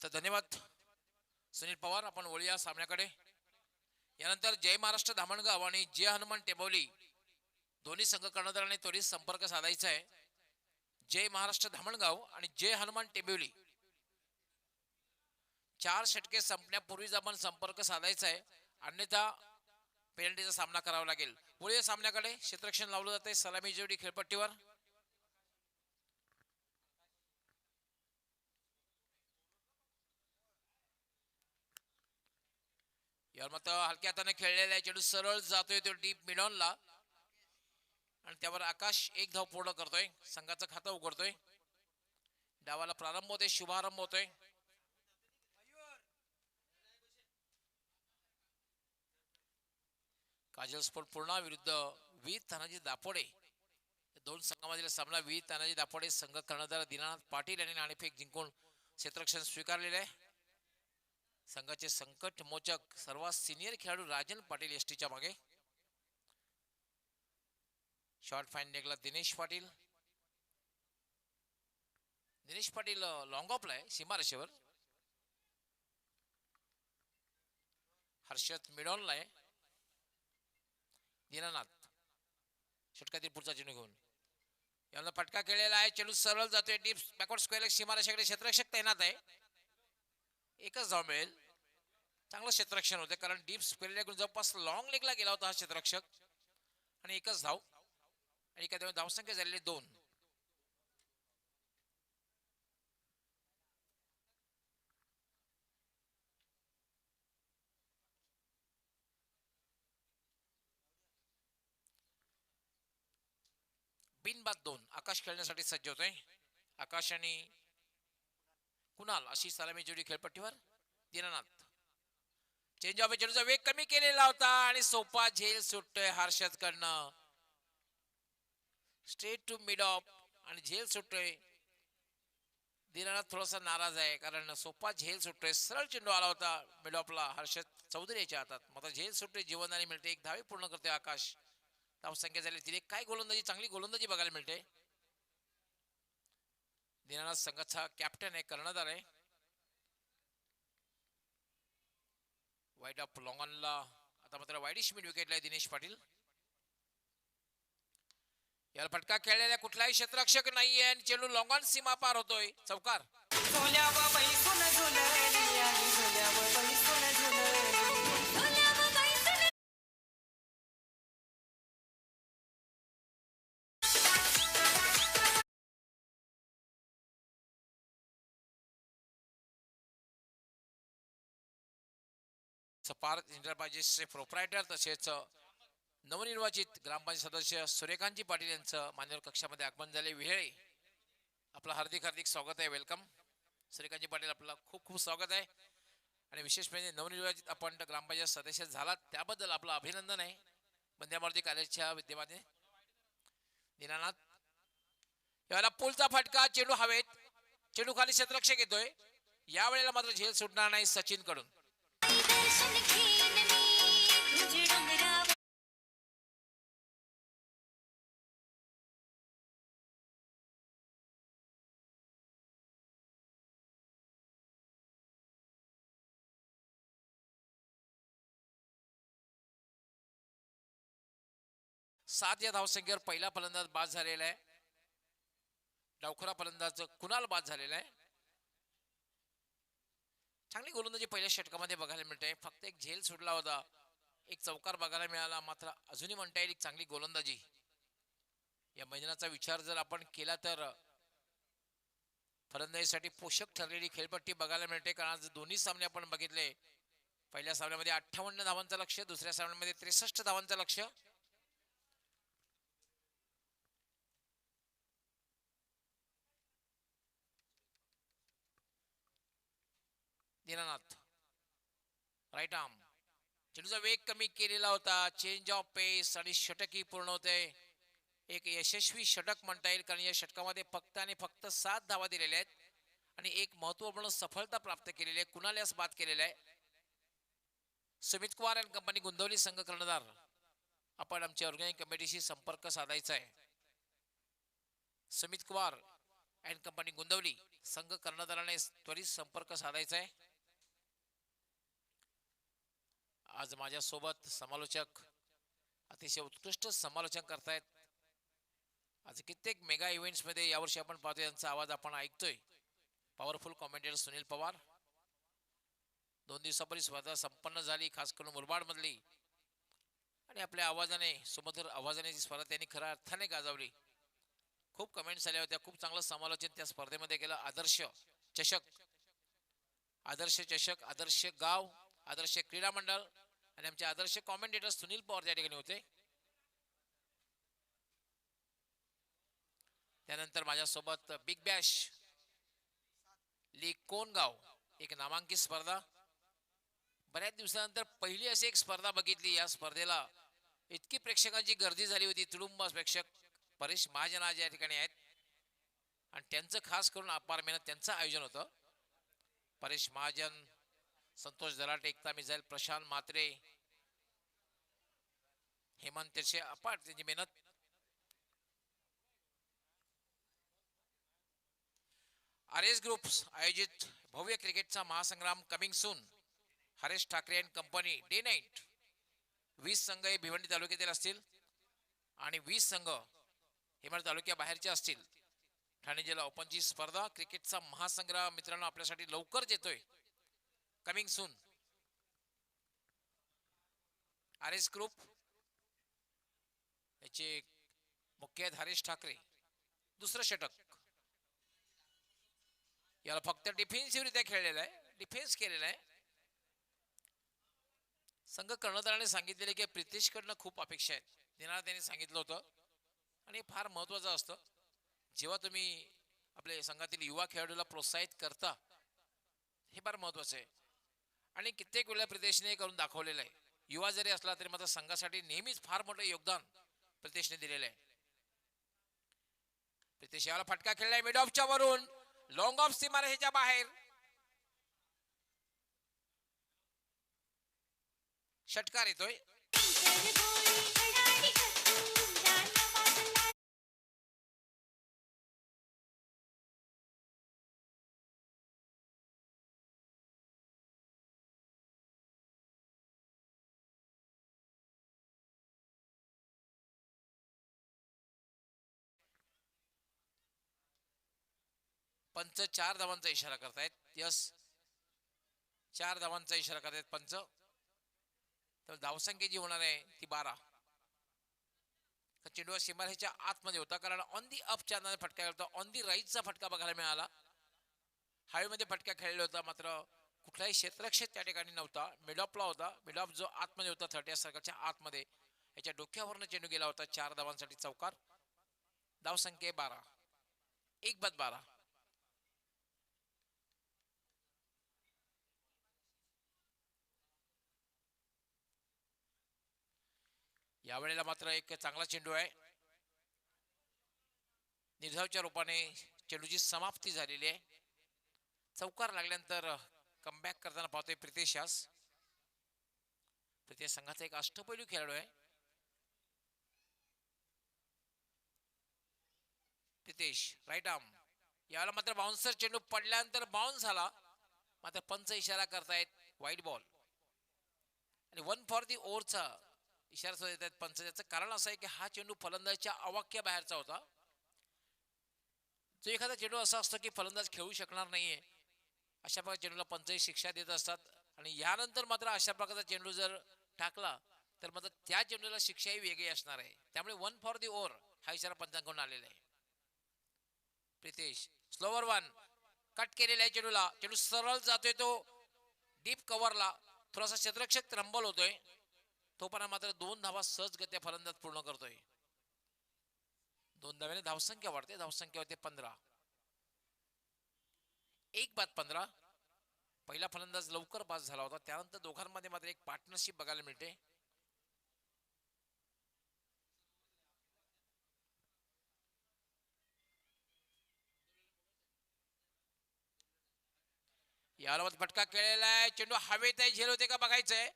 तर धन्यवाद सुनील पवार. आपण वळूया सामन्याकडे. यानंतर जय महाराष्ट्र धामणगाव आणि जय हनुमान टेंबोली दोन्ही संघ कर्णधारांनी त्वरित संपर्क साधायचा आहे. जय महाराष्ट्र धामणगाव आणि जय हनुमान टेंबोली 4 षटके संपण्यापूर्वीच आपण संपर्क साधायचा आहे, अन्यथा पेनल्टीचा सामना करावा लागेल. पुढे सामन्याकडे क्षेत्ररक्षण लावलं जाते सलामी जोडी खेळपट्टीवर. यावर मात्र हलक्या हाताने खेळलेला चेंडू सरळ जातोय तो डीप मिडॉनला आणि त्यावर आकाश एक धाव पूर्ण करतोय, संघाचं खातं उघडतोय. डावाला प्रारंभ होतोय, शुभारंभ होतोय. काजल स्पोर्ट पूर्णा विरुद्ध वीर तानाजी दापोडे. दोन संघामधील सामना वीर तानाजी दापोडे संघ कर्णधार दीनानाथ पाटील यांनी नाणेफेक जिंकून क्षेत्ररक्षण स्वीकारलेले आहे. संघाचे संकट मोचक सर्वात सिनियर खेळाडू राजन पाटील एसटीच्या मागे. शॉर्ट फाईन नेकला दिनेश पाटील. दिनेश पाटील लॉंग ऑफला आहे सीमारेषेवर. हर्षद मिडॉनला आहे. दीनानाथ षटकातील पुढचा चेंडू घेऊन याला फटका केलेला आहे, चेंडू सरळ जातोय डीप बॅकवर्ड स्क्वेअर सीमारेषेकडे. क्षेत्ररक्षक तैनात आहे, एकच धाव मिळेल. चांगलं क्षेत्ररक्षण होते कारण डीप स्क्वेअर जवळपास लॉंग लेगला गेला होता हा क्षेत्ररक्षक आणि एकच धाव. आणि एका धावसंख्या झालेली 2. बिनबाद 2. आकाश खेळण्यासाठी सज्ज होतोय. आकाश आणि कुणाल अशी सलामी जोडी खेळपट्टीवर. दीनानाथ चेंज ऑफ चेंडूचा वेग कमी केलेला होता आणि सोपा झेल सुटतोय हर्षद कडनं. स्ट्रेट टू मिड ऑफ आणि झेल सुटतोय. दीनानाथ थोडासा नाराज आहे कारण सोपा झेल सुटतोय. सरळ चेंडू आला होता मिड ऑफला हर्षद चौधरी याच्या हातात. मात्र झेल सुटतोय, जीवनदानी मिळते. एक धावे पूर्ण करतोय आकाश. धावसंख्या झाली तिने. काय गोलंदाजी, चांगली गोलंदाजी बघायला मिळते. दीनानाथ संघाचा कॅप्टन आहे, कर्णधार आहे. वाईड ऑफ लॉंगॉनला आता मात्र वाईडिश मिड विकेटला आहे दिनेश पाटील. याला फटका खेळलेला कुठलाही क्षेत्ररक्षक नाहीये आणि चेंडू लॉंगॉन सीमा पार होतोय. चौकार. सपार एंटरप्राइजेसचे प्रोप्रायटर तसेच नवनिर्वाचित ग्रामपंचायत सदस्य सूर्यकांतजी पाटील यांचं मान्यवर कक्षामध्ये आगमन झाले. विहेळे आपलं हार्दिक हार्दिक स्वागत आहे. वेलकम सूर्यकांतजी पाटील, आपलं खूप खूप स्वागत आहे. आणि विशेष म्हणजे नवनिर्वाचित आपण ग्रामपंचायत सदस्य झालात त्याबद्दल आपलं अभिनंदन आहे. बंद्यामारुती कॉलेजच्या विद्यमाने. दीनानाथ याला पुलचा फटका, चेंडू हवेत, चेंडू खाली क्षेत्ररक्षक येतोय. यावेळेला मात्र झेल सुटणार नाही सचिन कडून. सात या धावसंख्येवर पहिला फलंदाज बाद झालेला आहे. डावखुरा फलंदाज कुणाल बाद झालेला आहे. चांगली गोलंदाजी पहिल्या षटकामध्ये बघायला मिळते. फक्त एक झेल सुटला होता, एक चौकार बघायला मिळाला. मात्र अजूनही म्हणता येईल चांगली गोलंदाजी. या मैदानाचा विचार जर आपण केला तर फलंदाजीसाठी पोषक ठरलेली खेळपट्टी बघायला मिळते. कारण आज दोन्ही सामने आपण बघितले. पहिल्या सामन्यामध्ये 58 धावांचं लक्ष, दुसऱ्या सामन्यामध्ये 63 धावांचं लक्ष. दीनानाथ राईट आर्म, चेंडूचा वेग कमी केलेला होता. चेंज ऑफ पेस आणि षटकी पूर्ण होते. एक यशस्वी षटक म्हणता येईल कारण या षटकामध्ये फक्त आणि फक्त 7 धावा दिलेल्या आहेत आणि एक महत्वपूर्ण सफलता प्राप्त केलेली आहे. कुणाल यास बाद केलेला आहे. सुमित कुमार अँड कंपनी गोंदवली संघ कर्णधार, आपण आमच्या ऑर्गॅनिक कमिटीशी संपर्क साधायचा आहे. सुमित कुमार अँड कंपनी गोंदवली संघ कर्णधाराने त्वरित संपर्क साधायचा आहे. आज माझ्यासोबत समालोचक अतिशय उत्कृष्ट समालोचन करतायत. आज कित्येक मेगा इव्हेंट्स मध्ये यावर्षी आपण पाहतो यांचा आवाज आपण ऐकतोय. Powerful commentator Sunil Pawar. 2 दिवसापूर्वी स्पर्धा संपन्न झाली, खास करून मुरबाड मधली, आणि आपल्या आवाजाने सुमधुर आवाजाने जी स्पर्धा त्यांनी खऱ्या अर्थाने गाजवली. खूप कमेंट्स आल्या होत्या. खूप चांगलं समालोचन त्या स्पर्धेमध्ये केलं. आदर्श चषक, आदर्श चषक, आदर्श गाव, आदर्श क्रीडा मंडळ आणि आमचे आदर्श कॉमेंटेटर सुनील पवार त्या ठिकाणी होते. त्यानंतर माझ्यासोबत बिग बॅश लीग कोणगाव, एक नामांकित स्पर्धा. बऱ्याच दिवसानंतर पहिली अशी एक स्पर्धा बघितली. या स्पर्धेला इतकी प्रेक्षकांची गर्दी झाली होती. तुडुंब प्रेक्षक परेश महाजन आज या ठिकाणी आहेत आणि त्यांचं खास करून अपार मेहनत त्यांचं आयोजन होतं. परेश महाजन, संतोष दराटे, एकता मिसाईल, प्रशांत मात्रे, हेमंत त्याचे अपार त्यांची मेहनत. आरएस ग्रुप्स आयोजित भव्य क्रिकेटचा महासंग्राम coming soon. Haresh Thackeray and company day night. 20 संघ हे भिवंडी तालुक्यातील असतील आणि 20 संघ हिमाचल तालुक्या बाहेरचे असतील. ठाणे जिल्हा ओपनची स्पर्धा, क्रिकेटचा महासंग्राम मित्रांनो आपल्यासाठी लवकरच येतोय. Coming soon. आरएस ग्रुप याचे मुख्य आहेत हरेश ठाकरे. दुसरं षटक याला फक्त डिफेन्सिव्हरित्या खेळलेला आहे, डिफेन्स केलेला आहे. संघ कर्णधाराने सांगितलेले की प्रितेशकडनं खूप अपेक्षा आहेत. निनाळ त्यांनी सांगितलं होतं आणि फार महत्वाचं असतं जेव्हा तुम्ही आपल्या संघातील युवा खेळाडूला प्रोत्साहित करता, हे फार महत्वाचं आहे. आणि कित्येक वेळा प्रितेशने करून दाखवलेलं आहे. युवा जरी असला तरी मात्र संघासाठी नेहमीच फार मोठं योगदान प्रितेशने दिलेलं आहे. प्रितेश याला फटका खेळलाय मिड ऑफच्या वरून, लॉंग ऑफ सीमारेषेच्या बाहेर. षटकार येतोय. पंच 4 धावांचा इशारा करतायत. यस, 4 धावांचा इशारा करतायत पंच. तर धावसंख्या जी होणार आहे ती 12. चेंडू सीमारेषेच्या आतमध्ये होता, कारण ऑन दी अप च्या फटका होता. ऑन दी राईटचा फटका बघायला मिळाला. हायवेमध्ये फटका खेळला होता, मात्र कुठलाही क्षेत्ररक्षक त्या ठिकाणी नव्हता. मिडऑफला होता. मिडऑफ जो आतमध्ये होता 30 सर्कलच्या आतमध्ये, याच्या डोक्यावरनं चेंडू गेला होता. 4 धावांसाठी चौकार. धावसंख्या 12. 1-12. यावेळेला मात्र एक चांगला चेंडू आहे. निर्धावच्या रूपाने चेंडूची समाप्ती झालेली आहे. चौकार लागल्यानंतर कमबॅक करताना पाहतोय प्रितेश. प्रितेश संघाचा एक अष्टपैलू खेळाडू आहे. Pritesh right arm. यावेळेला मात्र बाउन्सर चेंडू पडल्यानंतर बाउन्स झाला, मात्र पंच इशारा करतायत वाईट बॉल आणि 1 फॉर दी ओव्हरचा इशारा सुद्धा देतात पंच. त्याचं कारण असं आहे की हा चेंडू फलंदाजच्या अवाक्या बाहेरचा होता. जो एखादा चेंडू असा असतो की फलंदाज खेळू शकणार नाहीये, अशा प्रकारे चेंडूला पंच शिक्षा देत असतात. आणि यानंतर मात्र अशा प्रकारचा चेंडू जर टाकला तर मात्र त्या चेंडूला शिक्षाही वेगळी असणार आहे. त्यामुळे 1 फॉर दी ओव्हर हा इशारा पंचांकडून आलेला आहे. प्रितेश स्लोवर 1 कट केलेला आहे चेंडूला. चेंडू सरळ जातोय तो डीप कव्हरला. थोडासा क्षेत्ररक्षक त्रंबल होतोय. तोपर्यंत मात्र 2 धावा सहजगत्या फलंदाज पूर्ण करतोय. 2 धाव्याने धावसंख्या वाढते. धावसंख्या होते 15. 1-15. पहिला फलंदाज लवकर पास झाला होता. त्यानंतर दोघांमध्ये मात्र एक पार्टनरशिप बघायला मिळते. यावर फटका खेळलेला आहे. चेंडू हवेत आहे, झेल होते का बघायचंय.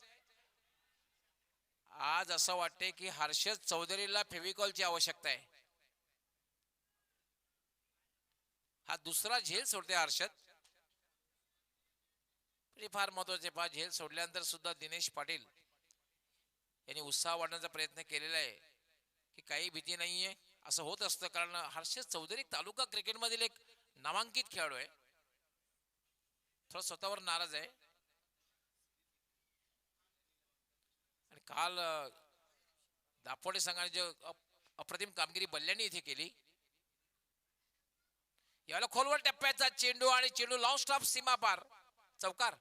आज असं वाटते की हर्षद चौधरीला फेविकॉलची आवश्यकता आहे. हा दुसरा झेल सोडते हर्षद. फार महत्वाचे पहा, झेल सोडल्यानंतर सुद्धा दिनेश पाटील यांनी उत्साह वाढवण्याचा प्रयत्न केलेला आहे की काही भीती नाहीये. असं होत असतं कारण हर्षद चौधरी तालुका क्रिकेटमधील एक नामांकित खेळाडू आहे. थोडा स्वतःवर नाराज आहे आणि काल दापोडे संघाने जो अप्रतिम कामगिरी बल्ल्याने इथे केली. याला खोलवर टप्प्याचा चेंडू आणि चेंडू लॉंग स्टॉप सीमा पार चौकार.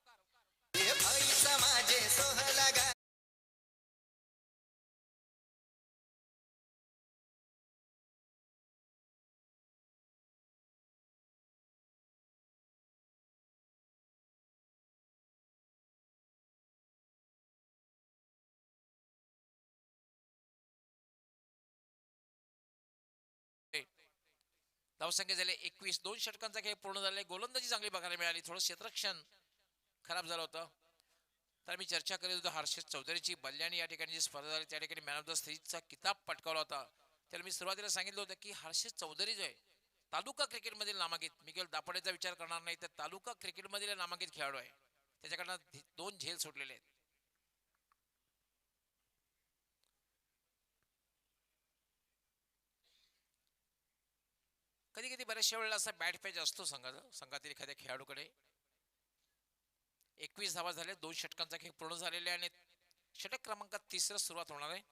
धावसंख्या झाले 21. 2 षटकांचा खेळ पूर्ण झाले. गोलंदाजी चांगली बघायला मिळाली. थोडं क्षेत्ररक्षण खराब झालं होतं. तर मी चर्चा करीत होतो हर्षद चौधरीची. बल्ल्याने या ठिकाणी जी स्पर्धा झाली त्या ठिकाणी मॅन ऑफ द सिरीजचा किताब पटकावला होता. त्याला मी सुरुवातीला सांगितलं होतं की हर्षद चौधरी जो आहे तालुका क्रिकेटमधील नामांकित, मी केवळ दापोडेचा विचार करणार नाही तर तालुका क्रिकेटमधील नामांकित खेळाडू आहे. त्याच्याकडनं 2 झेल सुटलेले आहेत. कधी कधी बऱ्याचशा वेळेला असा बॅट पॅच असतो संघातील एखाद्या खेळाडूकडे. 21 धावा झाले. 2 षटकांचा खेळ पूर्ण झालेला आहे आणि षटक क्रमांक 3 सुरुवात होणार आहे.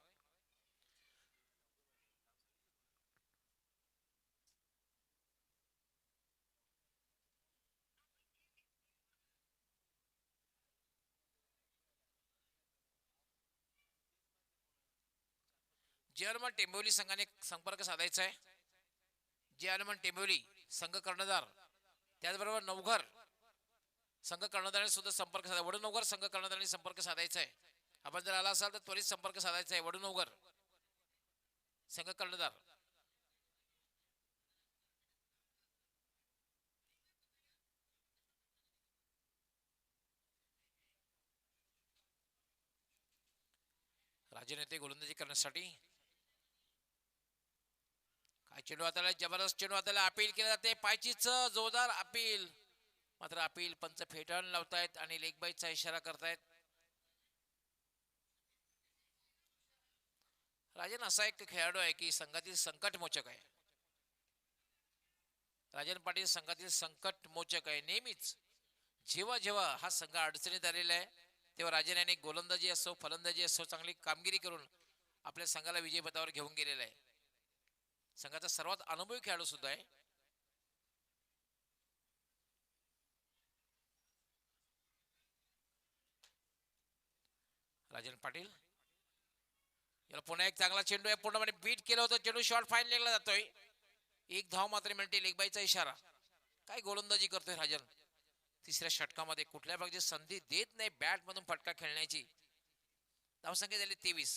जे हनुमान टेंबोली संघाने संपर्क साधायचा आहे. जे हनुमान टेंबोली संघ कर्णधार, त्याचबरोबर नवघर संघ कर्णधाराने सुद्धा संपर्क साधा. वडूनवघर संघ कर्णधाराने संपर्क साधायचा आहे. आपण जर आला असाल तर त्वरित संपर्क साधायचा आहे. वडूनवघर संघ कर्णधार. राजे नेते गोलंदाजी करण्यासाठी. काय चेंडू हाताला, जबरदस्त चेंडू हाताला. अपील केलं जाते. पायचीच जोरदार अपील. मात्र अपील पंच फेटाळून लावतायत आणि लेग बाईचा इशारा करतायत. राजन असा एक खेळाडू आहे की संघातील संकट मोचक आहे. राजन पाटील संघातील संकट मोचक आहे. नेहमीच जेव्हा जेव्हा हा संघ अडचणीत आलेला आहे तेव्हा राजन याने गोलंदाजी असो फलंदाजी असो चांगली कामगिरी करून आपल्या संघाला विजयपथावर घेऊन गेलेला आहे. संघाचा सर्वात अनुभवी खेळाडू सुद्धा आहे. राजन पाटील. याला पुन्हा एक चांगला चेंडू आहे. पूर्णपणे बीट केलं होतं चेंडू. शॉर्ट फाईन लेगला जातोय. 1 धाव मात्र मिळते. लेग बाईचा इशारा. काय गोलंदाजी करतोय राजन. तिसऱ्या षटकामध्ये कुठल्या प्रकारची संधी देत नाही बॅट मधून फटका खेळण्याची. धावसंख्या झाली 23.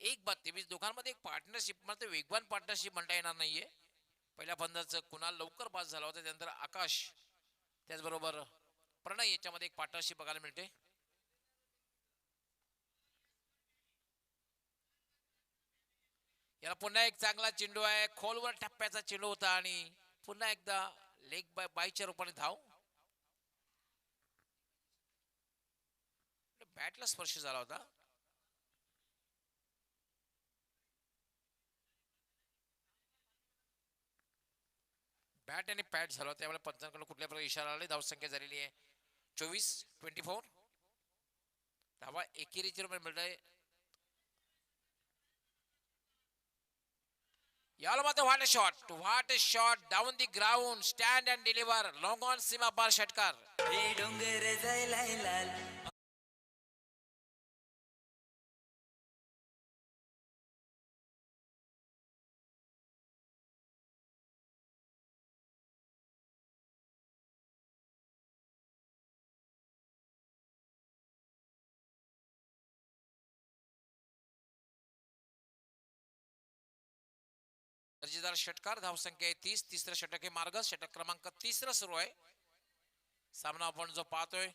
1-23. दोघांमध्ये एक पार्टनरशिप, मात्र वेगवान पार्टनरशिप म्हणता येणार नाहीये. पहिल्या फलंदाज कुणाल लवकर पास झाला होता. त्यानंतर आकाश त्याचबरोबर प्रणय याच्यामध्ये एक पार्टनरशिप बघायला मिळते. याला पुन्हा एक चांगला चेंडू आहे. खोलवर टप्प्याचा चेंडू होता आणि पुन्हा एकदा लेग बायच्या रूपाने धाव. बॅटला स्पर्श झाला होता. बॅट आणि पॅट झाला त्यामुळे पंचांकडून कुठल्या प्रकारे इशारा आले. धावसंख्या झालेली आहे 24-24. धावा एकेरीच्या रूपाने मिळत आहे. याला मात्र what a shot down the ground. Stand and deliver long on सीमा पार षटकार. दर्जेदार षटकार. धावसंख्या 30. तिसरं षटक हे मार्ग. षटक क्रमांक 3 सुरू आहे. सामना आपण जो पाहतोय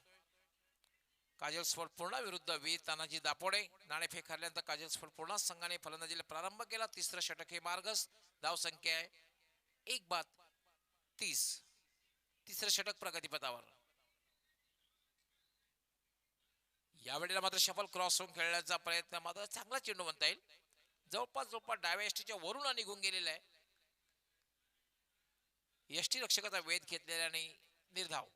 काजल स्फोट पूर्णा विरुद्ध वीर तानाजी दापोडे. नाणेफेक हरल्यानंतर काजल स्फोट पूर्णा संघाने फलंदाजीला प्रारंभ केला. तिसरं षटक हे मार्गस. धावसंख्या आहे 1 बाद 32. तिसरं षटक प्रगतीपथावर. यावेळेला मात्र शफल क्रॉस होऊन खेळण्याचा प्रयत्न, मात्र चांगला चेंडू म्हणता येईल. जवळपास डाव्या एसटीच्या वरून निघून गेलेला आहे. एसटी रक्षकाचा वेध घेतलेल्याने निर्धाव.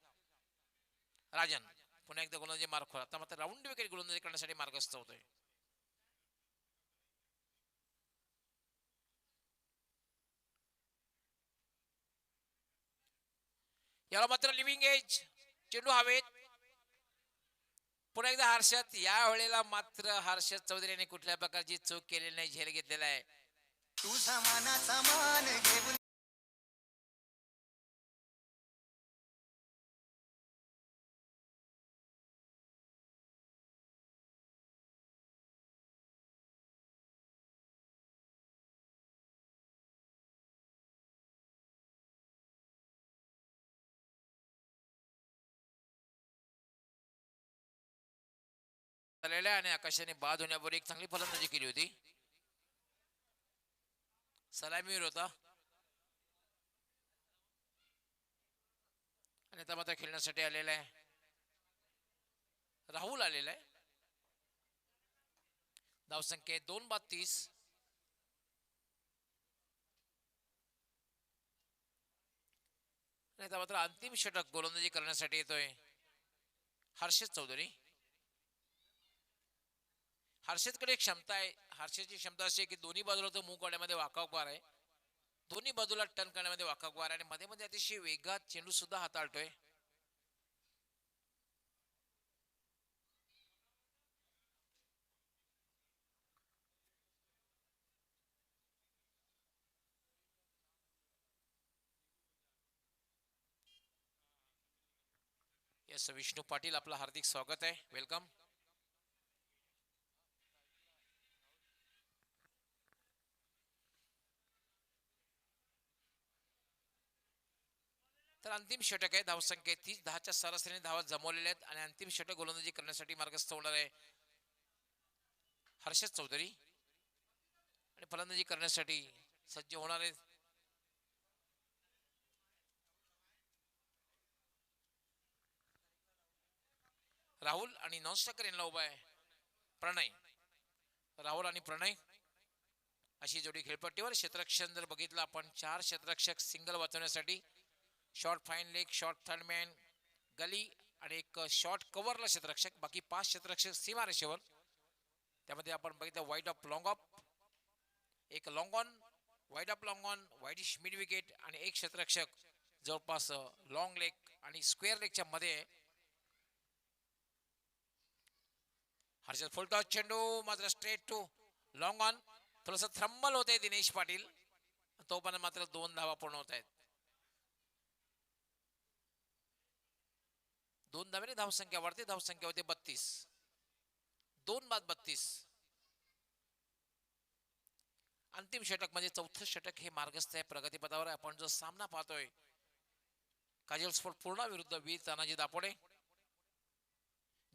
राजन पुन्हा एकदा गोलंदाजी मार्क. आता मात्र राऊंड विकेट गोलंदाजी करण्यासाठी मार्गस्थ होतोय. याला मात्र लिव्हिंग एज. चेंडू हवेत. पुन्हा एकदा हर्षद. या वेळेला मात्र हर्षद चौधरी यांनी कुठल्या प्रकारची चूक केलेली नाही, झेल घेतलेला आहे. तुझा मानाचा मान घेऊन आणि आकाशाने बाद होण्यावर एक चांगली फलंदाजी केली होती. सलामीवर होता आणि आता मात्र खेळण्यासाठी आलेला आहे. राहुल आलेला आहे. धावसंख्या 2-32. आणि आता मात्र अंतिम षटक गोलंदाजी करण्यासाठी येतोय हर्षद चौधरी. हर्षदकडे क्षमता आहे. हर्षदची क्षमता अशी आहे की दोन्ही बाजूला तो मूग काढण्यामध्ये वाकावकार आहे, दोन्ही बाजूला टर्न करण्यामध्ये वाकावकार आहे आणि मध्ये मध्ये अतिशय वेगात चेंडू सुद्धा हाताळतोय. यस, विष्णू पाटील आपलं हार्दिक स्वागत आहे, वेलकम. तर अंतिम षटक आहे. धावसंख्या 30. 10च्या सरासरीने धावा जमवलेल्या आहेत आणि अंतिम षटक गोलंदाजी करण्यासाठी मार्गस्थ होणार आहे हर्षद चौधरी आणि फलंदाजी करण्यासाठी सज्ज होणार आहेत राहुल आणि नॉनस्टॉकर यांना उभा आहे प्रणय. राहुल आणि प्रणय अशी जोडी खेळपट्टीवर. क्षेत्ररक्षण जर बघितलं आपण, 4 क्षेत्ररक्षक सिंगल वाचवण्यासाठी, short fine leg, short third man, gully आणि एक शॉर्ट कव्हरला क्षेत्ररक्षक. बाकी 5 क्षेत्ररक्षक सीमारेषेवर. त्यामध्ये आपण बघितलं वाईड ऑफ लॉंग ऑफ, एक long on, wide of long on, widish mid wicket आणि एक क्षेत्ररक्षक जवळपास लॉंग लेग आणि स्क्वेअर लेगच्या मध्ये. हर्षद फुल टॉस चेंडू मात्र स्ट्रेट टू लॉंग ऑन. थोडस थ्रम्बल होते दिनेश पाटील, तोपर्यंत मात्र 2 धावा पूर्ण होत आहेत. 2 धावेने धावसंख्या वाढते. धावसंख्या होते 32. 2 बाद 32. अंतिम षटक म्हणजे चौथं षटक हे मार्गस्थ आहे प्रगतीपथावर. आपण जो सामना पाहतोय काजल स्पोर्ट पूर्णा विरुद्ध वीर तानाजी दापोडे.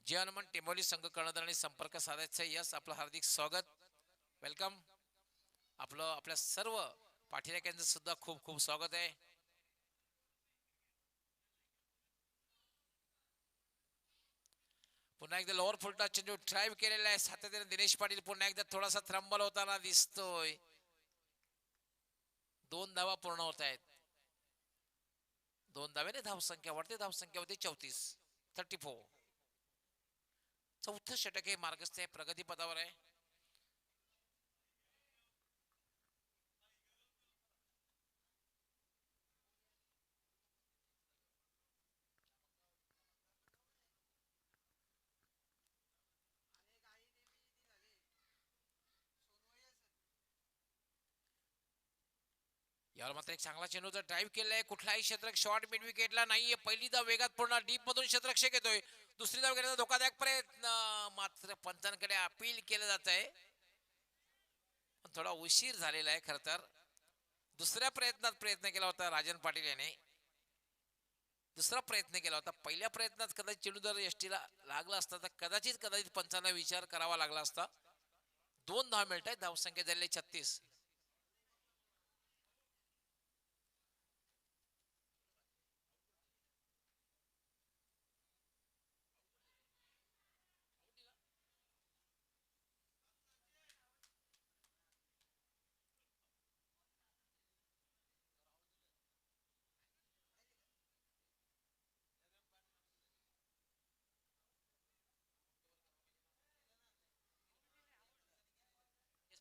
जे हनुमान टेंबोली संघ कर्णधारांनी संपर्क साधायचा. यस, आपलं हार्दिक स्वागत, वेलकम. आपल्या सर्व पाठीराख्यांचं सुद्धा खूप खूप स्वागत आहे. पुन्हा एकदा लोअर फुलटा चेंडू ड्राईव्ह केलेला आहे सातत्याने दिनेश पाटील. पुन्हा एकदा थोडासा थ्रम्बल होताना दिसतोय. 2 धावा पूर्ण होत आहेत. 2 धावेने धावसंख्या वाढते. धावसंख्या होते 34. चौथं षटक हे मार्गस्थ आहे प्रगतीपथावर आहे. यावर मात्र एक चांगला चेंडूचा ड्राईव्ह केलाय. कुठलाही क्षेत्रक शॉर्ट मिड विकेटला नाहीये. पहिली धाव वेगात पूर्ण डीप मधून क्षेत्ररक्षक येतोय. दुसरी धाव घेण्याचा धोकादायक प्रयत्न, मात्र पंचांकडे अपील केलं जात आहे. थोडा उशीर झालेला आहे. खर तर दुसऱ्या प्रयत्नात प्रयत्न केला होता राजन पाटील याने. दुसरा प्रयत्न केला होता. पहिल्या प्रयत्नात कदाचित चेंडू जर एसटीला लागला असता तर कदाचित पंचांना विचार करावा लागला असता. 2 धाव मिळत आहेत. धावसंख्या झालेली 36.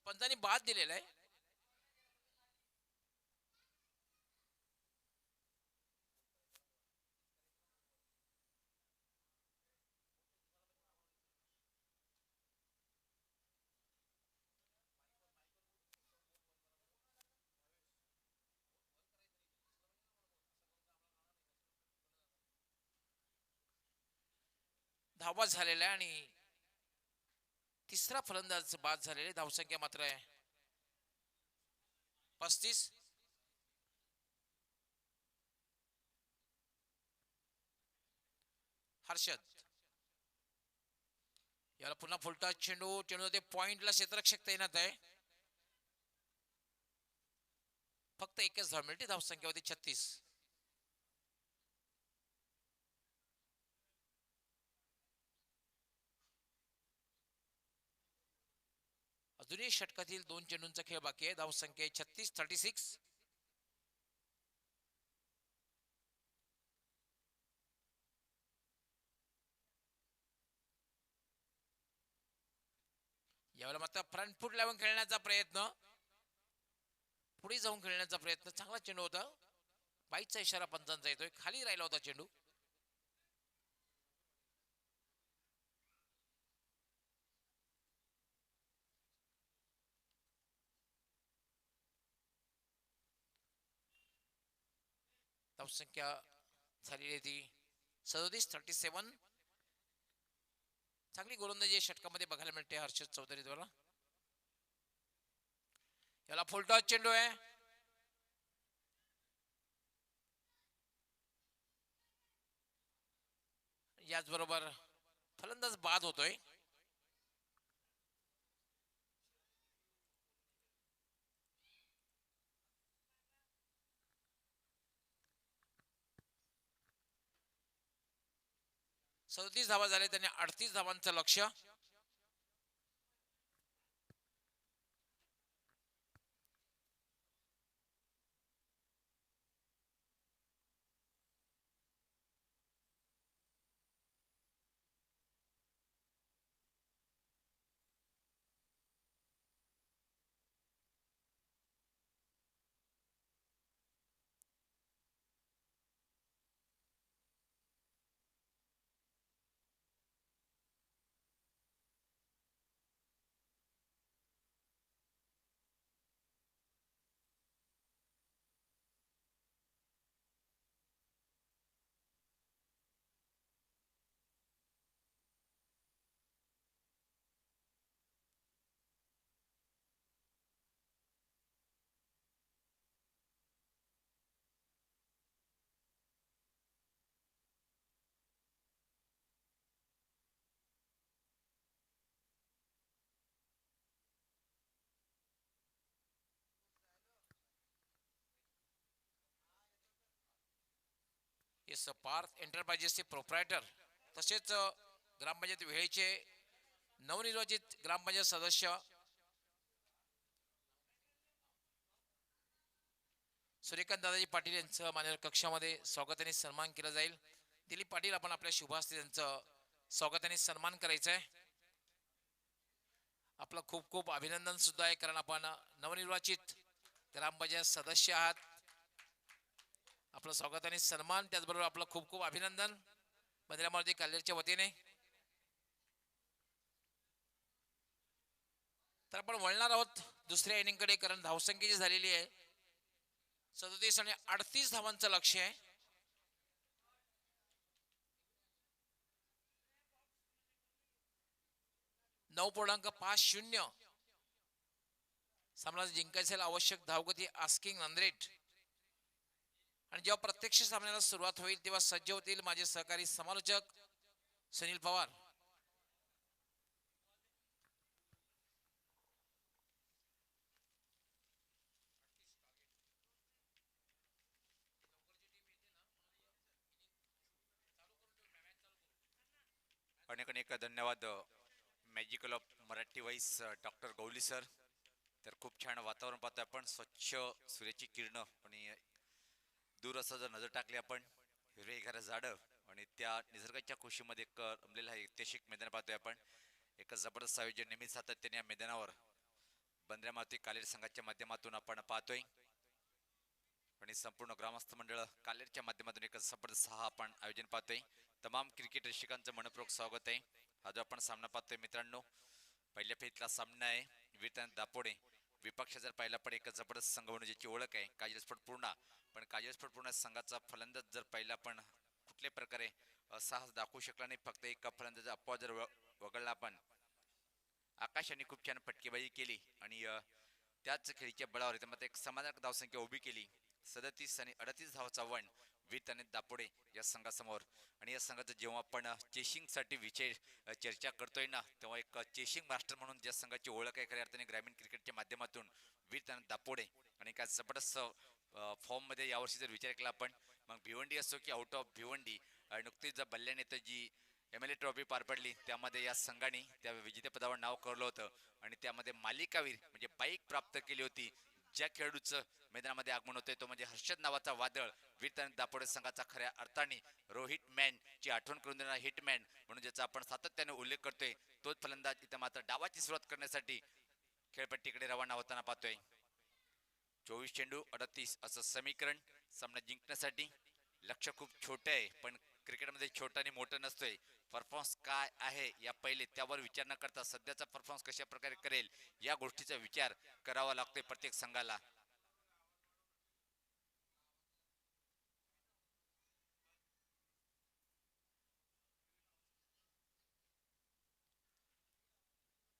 पंचांनी बाद दिलेला आहे. धावबाद झालेला आहे आणि तिसरा फलंदाज बाद झालेले. धावसंख्या मात्र आहे 35. हर्षद याला पुन्हा फुलटा चेंडू ते पॉइंटला क्षेत्ररक्षक तैनात आहे. फक्त एकच धाव मिळते. धावसंख्या होती 36. अजूनही षटकातील 2 चेंडूंचा खेळ बाकी आहे. धावसंख्या 36. यावेळेला मात्र फ्रंट फूट लावून खेळण्याचा प्रयत्न, पुढे जाऊन खेळण्याचा प्रयत्न. चांगला चेंडू होता. बाईचा इशारा पंचांचा येतोय. खाली राहिला होता चेंडू. धावसंख्या झालेली ती 37. चांगली गोलंदाजी षटकामध्ये बघायला मिळते हर्षद चौधरी द्वारा. याला फुलटॉस चेंडू आहे. याचबरोबर फलंदाज बाद होतोय. सदतीस धावा झाले. त्यांनी 38 धावांचं लक्ष्य. येस, पार्थ एंटरप्राइजेसचे प्रोप्रायटर तसेच ग्रामपंचायत वेळेचे नवनिर्वाचित ग्रामपंचायत सदस्य सूर्यकांत दादाजी पाटील यांचं मान्यवर कक्षामध्ये स्वागत आणि सन्मान केला जाईल. दिलीप पाटील, आपण आपल्या शुभ हस्ते त्यांचं स्वागत आणि सन्मान करायचं आहे. आपलं खूप खूप अभिनंदन सुद्धा आहे, कारण आपण नवनिर्वाचित ग्रामपंचायत सदस्य आहात. आपलं स्वागत आणि सन्मान, त्याचबरोबर आपलं खूप खूप अभिनंदन बंदरा मारुती काल्हेरच्या वतीने. तर आपण वळणार आहोत दुसऱ्या इनिंगकडे, कारण धावसंख्येची झालेली आहे 37 आणि 38 धावांचं लक्ष्य आहे. .50 सामना जिंकायचा आवश्यक धावगती आस्किंग 100. आणि जेव्हा प्रत्यक्ष सामन्याला सुरुवात होईल तेव्हा सज्ज होतील माझे सहकारी समालोचक सुनील पवार. अनेक अनेक धन्यवाद magical of Marathi voice doctor Gauli sir. तर खूप छान वातावरण पाहतोय आपण, स्वच्छ सूर्याची किरण आणि दूर असं जर नजर टाकली आपण हिरवेगार झाडं आणि त्या निसर्गाच्या खुशीमध्ये एक रमलेला ऐतिहासिक मैदान पाहतोय आपण. एक जबरदस्त आयोजन नेहमीच सातत्याने या मैदानावर बंद्रा मारुती कालेर संघाच्या माध्यमातून आपण पाहतोय आणि संपूर्ण ग्रामस्थ मंडळ कालेरच्या माध्यमातून एक जबरदस्त हा आपण आयोजन पाहतोय. तमाम क्रिकेट रसिकांचं मनपूर्वक स्वागत आहे. हा जो आपण सामना पाहतोय मित्रांनो, पहिल्या फेरीतला सामना आहे. वीरतान दापोडे विपक्ष जर पाहिला पण एक जबरदस्त संघ म्हणून ज्याची ओळख आहे काजल स्पोर्ट पूर्णा, पण काजल स्पोर्ट पूर्णा संघाचा फलंदाज जर पाहिला पण कुठल्या प्रकारे साहस दाखवू शकला नाही. फक्त एक फलंदाज अपवा जर वगळला आपण, आकाश यांनी खूप छान फटकेबाजी केली आणि त्याच खेळीच्या बळावर त्यामध्ये एक समाधानकारक धावसंख्या उभी केली. 37 आणि 38 धावाचा आव्हान वीरतान दापोडे या संघासमोर. आणि या संघाचं जेव्हा आपण चेसिंग साठी विशेष चर्चा करतोय ना, तेव्हा एक चेसिंग मास्टर म्हणून ज्या संघाची ओळख आहे खऱ्या अर्थाने ग्रामीण क्रिकेटच्या माध्यमातून वीरतान दापोडे. आणि काय जबरदस्त फॉर्म मध्ये यावर्षी जर विचार केला आपण, मग भिवंडी असो की आउट ऑफ भिवंडी, नुकतीच जर बल्ल्याने तर जी MLA ट्रॉफी पार पडली त्यामध्ये या संघाने त्या विजेतेपदावर नाव कोरलं होतं आणि त्यामध्ये मालिकावीर म्हणजे बाईक प्राप्त केली होती. ज्या खेळाडूचं मैदानामध्ये आगमन होते तो म्हणजे हर्षद नावाचा वादळ. वीरतान दापोडे संघाचा खऱ्या अर्थाने रोहित मॅन ची आठवण करून देणारा हिटमॅन म्हणून ज्याचा आपण सातत्याने उल्लेख करतोय, तोच फलंदाज इथं मात्र डावाची सुरुवात करण्यासाठी खेळपट्टीकडे रवाना होताना पाहतोय. 24 चेंडू 38 असं समीकरण सामना जिंकण्यासाठी. लक्ष्य खूप छोटे आहे पण क्रिकेटमध्ये छोटा आणि मोठं नसतोय. परफॉर्मन्स काय आहे या पहिले त्यावर विचार न करता सध्याचा परफॉर्मन्स कशा प्रकारे करेल या गोष्टीचा विचार करावा लागतोय प्रत्येक संघाला.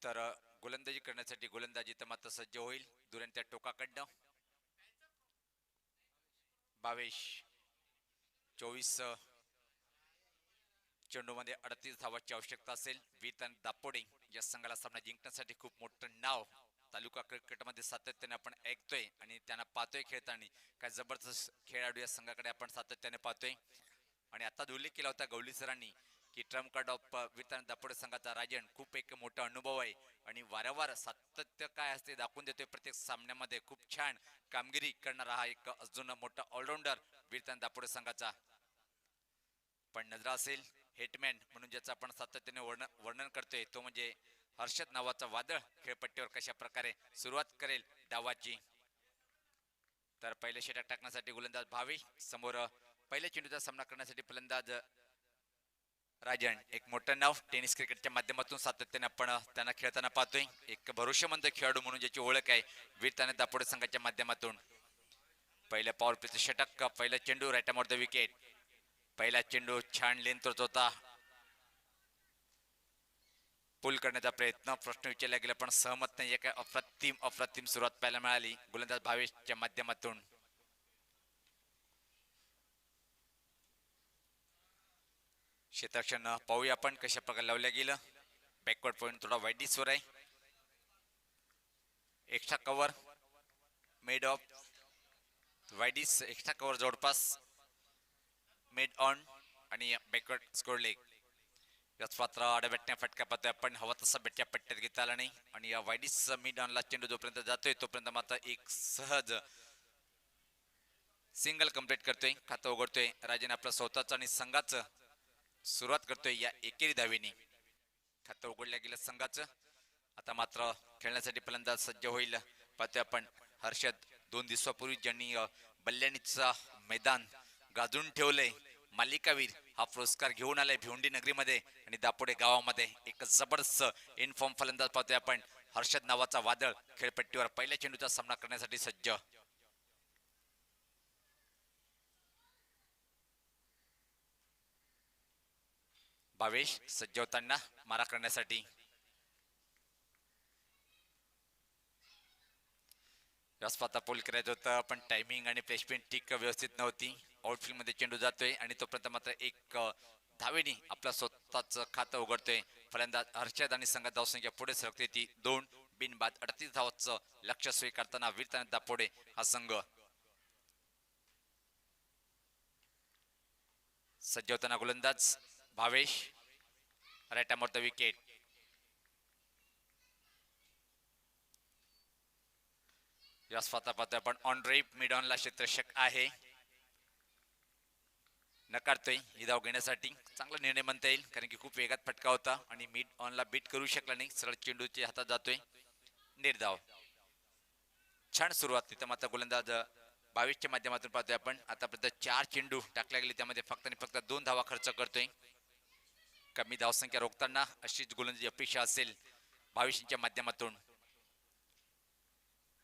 तर गोलंदाजी करण्यासाठी गोलंदाजी तर मात्र सज्ज होईल. दुरंत्या टोकाकडनं भावेश 24 चेंडू मध्ये 38 धावांची आवश्यकता असेल. वीरतान दापोडे या संघाला सामना जिंकण्यासाठी खूप मोठं नाव तालुका क्रिकेटमध्ये सातत्याने आपण ऐकतोय आणि त्यांना पाहतोय खेळताना. काय जबरदस्त खेळाडू या संघाकडे आपण सातत्याने पाहतोय. आणि आता उल्लेख केला होता गवली सरांनी की ट्रम्प कार्ड ऑफ वीरतान दापोडे संघाचा राजन खूप एक मोठा अनुभव आहे आणि वारंवार सातत्य काय असते दाखवून देतोय प्रत्येक सामन्यामध्ये. खूप छान कामगिरी करणारा हा एक अजून मोठा ऑलराऊंडर वीरतान दापोडे संघाचा. पण नजरा असेल हेटमॅन म्हणून ज्याचं आपण सातत्याने वर्णन करतोय तो म्हणजे हर्षद नावाचा वादळ खेळपट्टीवर कशा प्रकारे सुरुवात करेल डावाची. तर पहिले षटक टाकण्यासाठी गोलंदाज भावेश समोर. पहिल्या चेंडूचा सामना करण्यासाठी फलंदाज राजन. एक मोठं नाव टेनिस क्रिकेटच्या माध्यमातून सातत्याने आपण त्यांना खेळताना पाहतोय. एक भरोसेमंद खेळाडू म्हणून ज्याची ओळख आहे वीरतान दापोडे संघाच्या माध्यमातून. पहिल्या पॉवर प्लेचं षटक, पहिला चेंडू राईट ऑफ द विकेट. पहिला चेंडू छान लेंथवर होता, पुल करण्याचा प्रयत्न. प्रश्न विचारला गेला पण सहमत नाही. काय अप्रतिम सुरुवात पाहायला मिळाली गोलंदाज भावेशच्या माध्यमातून. क्षेत्ररक्षण पाहूया आपण कशा प्रकारे लावल्या गेलं. बॅकवर्ड पॉइंट थोडा वाईट दिसवर आहे. एक्स्ट्रा कव्हर मेड ऑफ वाईडिस. एक्स्ट्रा कव्हर जवळपास मेड ऑन आणि बॅकवर्ड स्कोर लेग. याच पात्र आडव्याटण्या फटका पाहतोय आपण. हवा तसा बेटच्या पट्ट्यात घेता आला नाही आणि या वाईडिस मिड ऑनला चेंडू जोपर्यंत जातोय तोपर्यंत मात्र एक सहज सिंगल कंप्लीट करतोय. खातं उघडतोय राजन आपलं स्वतःचं आणि संघाचं. सुरुवात करतोय या एकेरी धावेने. खातं उघडल्या गेलं संघाचं. आता मात्र खेळण्यासाठी फलंदाज सज्ज होईल पाहतोय आपण. हर्षद 2 दिवसापूर्वी ज्यांनी बल्ल्याणीचा मैदान गाजून ठेवलंय, मालिकावीर हा पुरस्कार घेऊन आलाय भिवंडी नगरीमध्ये आणि दापोडे गावामध्ये. एक जबरदस्त इनफॉर्म फलंदाज पाहतोय आपण. हर्षद नावाचा वादळ खेळपट्टीवर पहिल्या चेंडूचा सामना करण्यासाठी सज्ज. भावेश सज्ज होताना मारा करण्यासाठी. व्यासपाता पोल करायचं होतं पण टायमिंग आणि प्लेसमेंट ठीक व्यवस्थित नव्हती. आउटफील्ड मध्ये चेंडू जातोय आणि तोपर्यंत मात्र एक धावेने आपलं स्वतःच खातं उघडतोय फलंदाज हर्षद आणि संघात धावसंख्या पुढे सरकते ती 2 बिनबाद. 38 धावांचं लक्ष्य स्वीकारताना वीरतान दापोडे हा संघ. सज्ज होताना गोलंदाज Bhavesh right of the wicket. या स्वतः पाहतोय आपण ऑन ड्राईव्ह मिड ऑनला क्षेत्ररक्षक आहे. नकारतोय ही धाव घेण्यासाठी. चांगला निर्णय म्हणता येईल कारण की खूप वेगात फटका होता आणि मिड ऑनला बीट करू शकला नाही. सरळ चेंडूच्या हातात जातोय. निर्धाव. छान सुरुवात तिथं मात्र गोलंदाज 22च्या माध्यमातून पाहतोय आपण. आतापर्यंत 4 चेंडू टाकल्या गेले, त्यामध्ये फक्त आणि फक्त 2 धावा खर्च करतोय. कमी धावसंख्या रोखताना अशीच गोलंदाजी अपेक्षा असेल 22च्या माध्यमातून.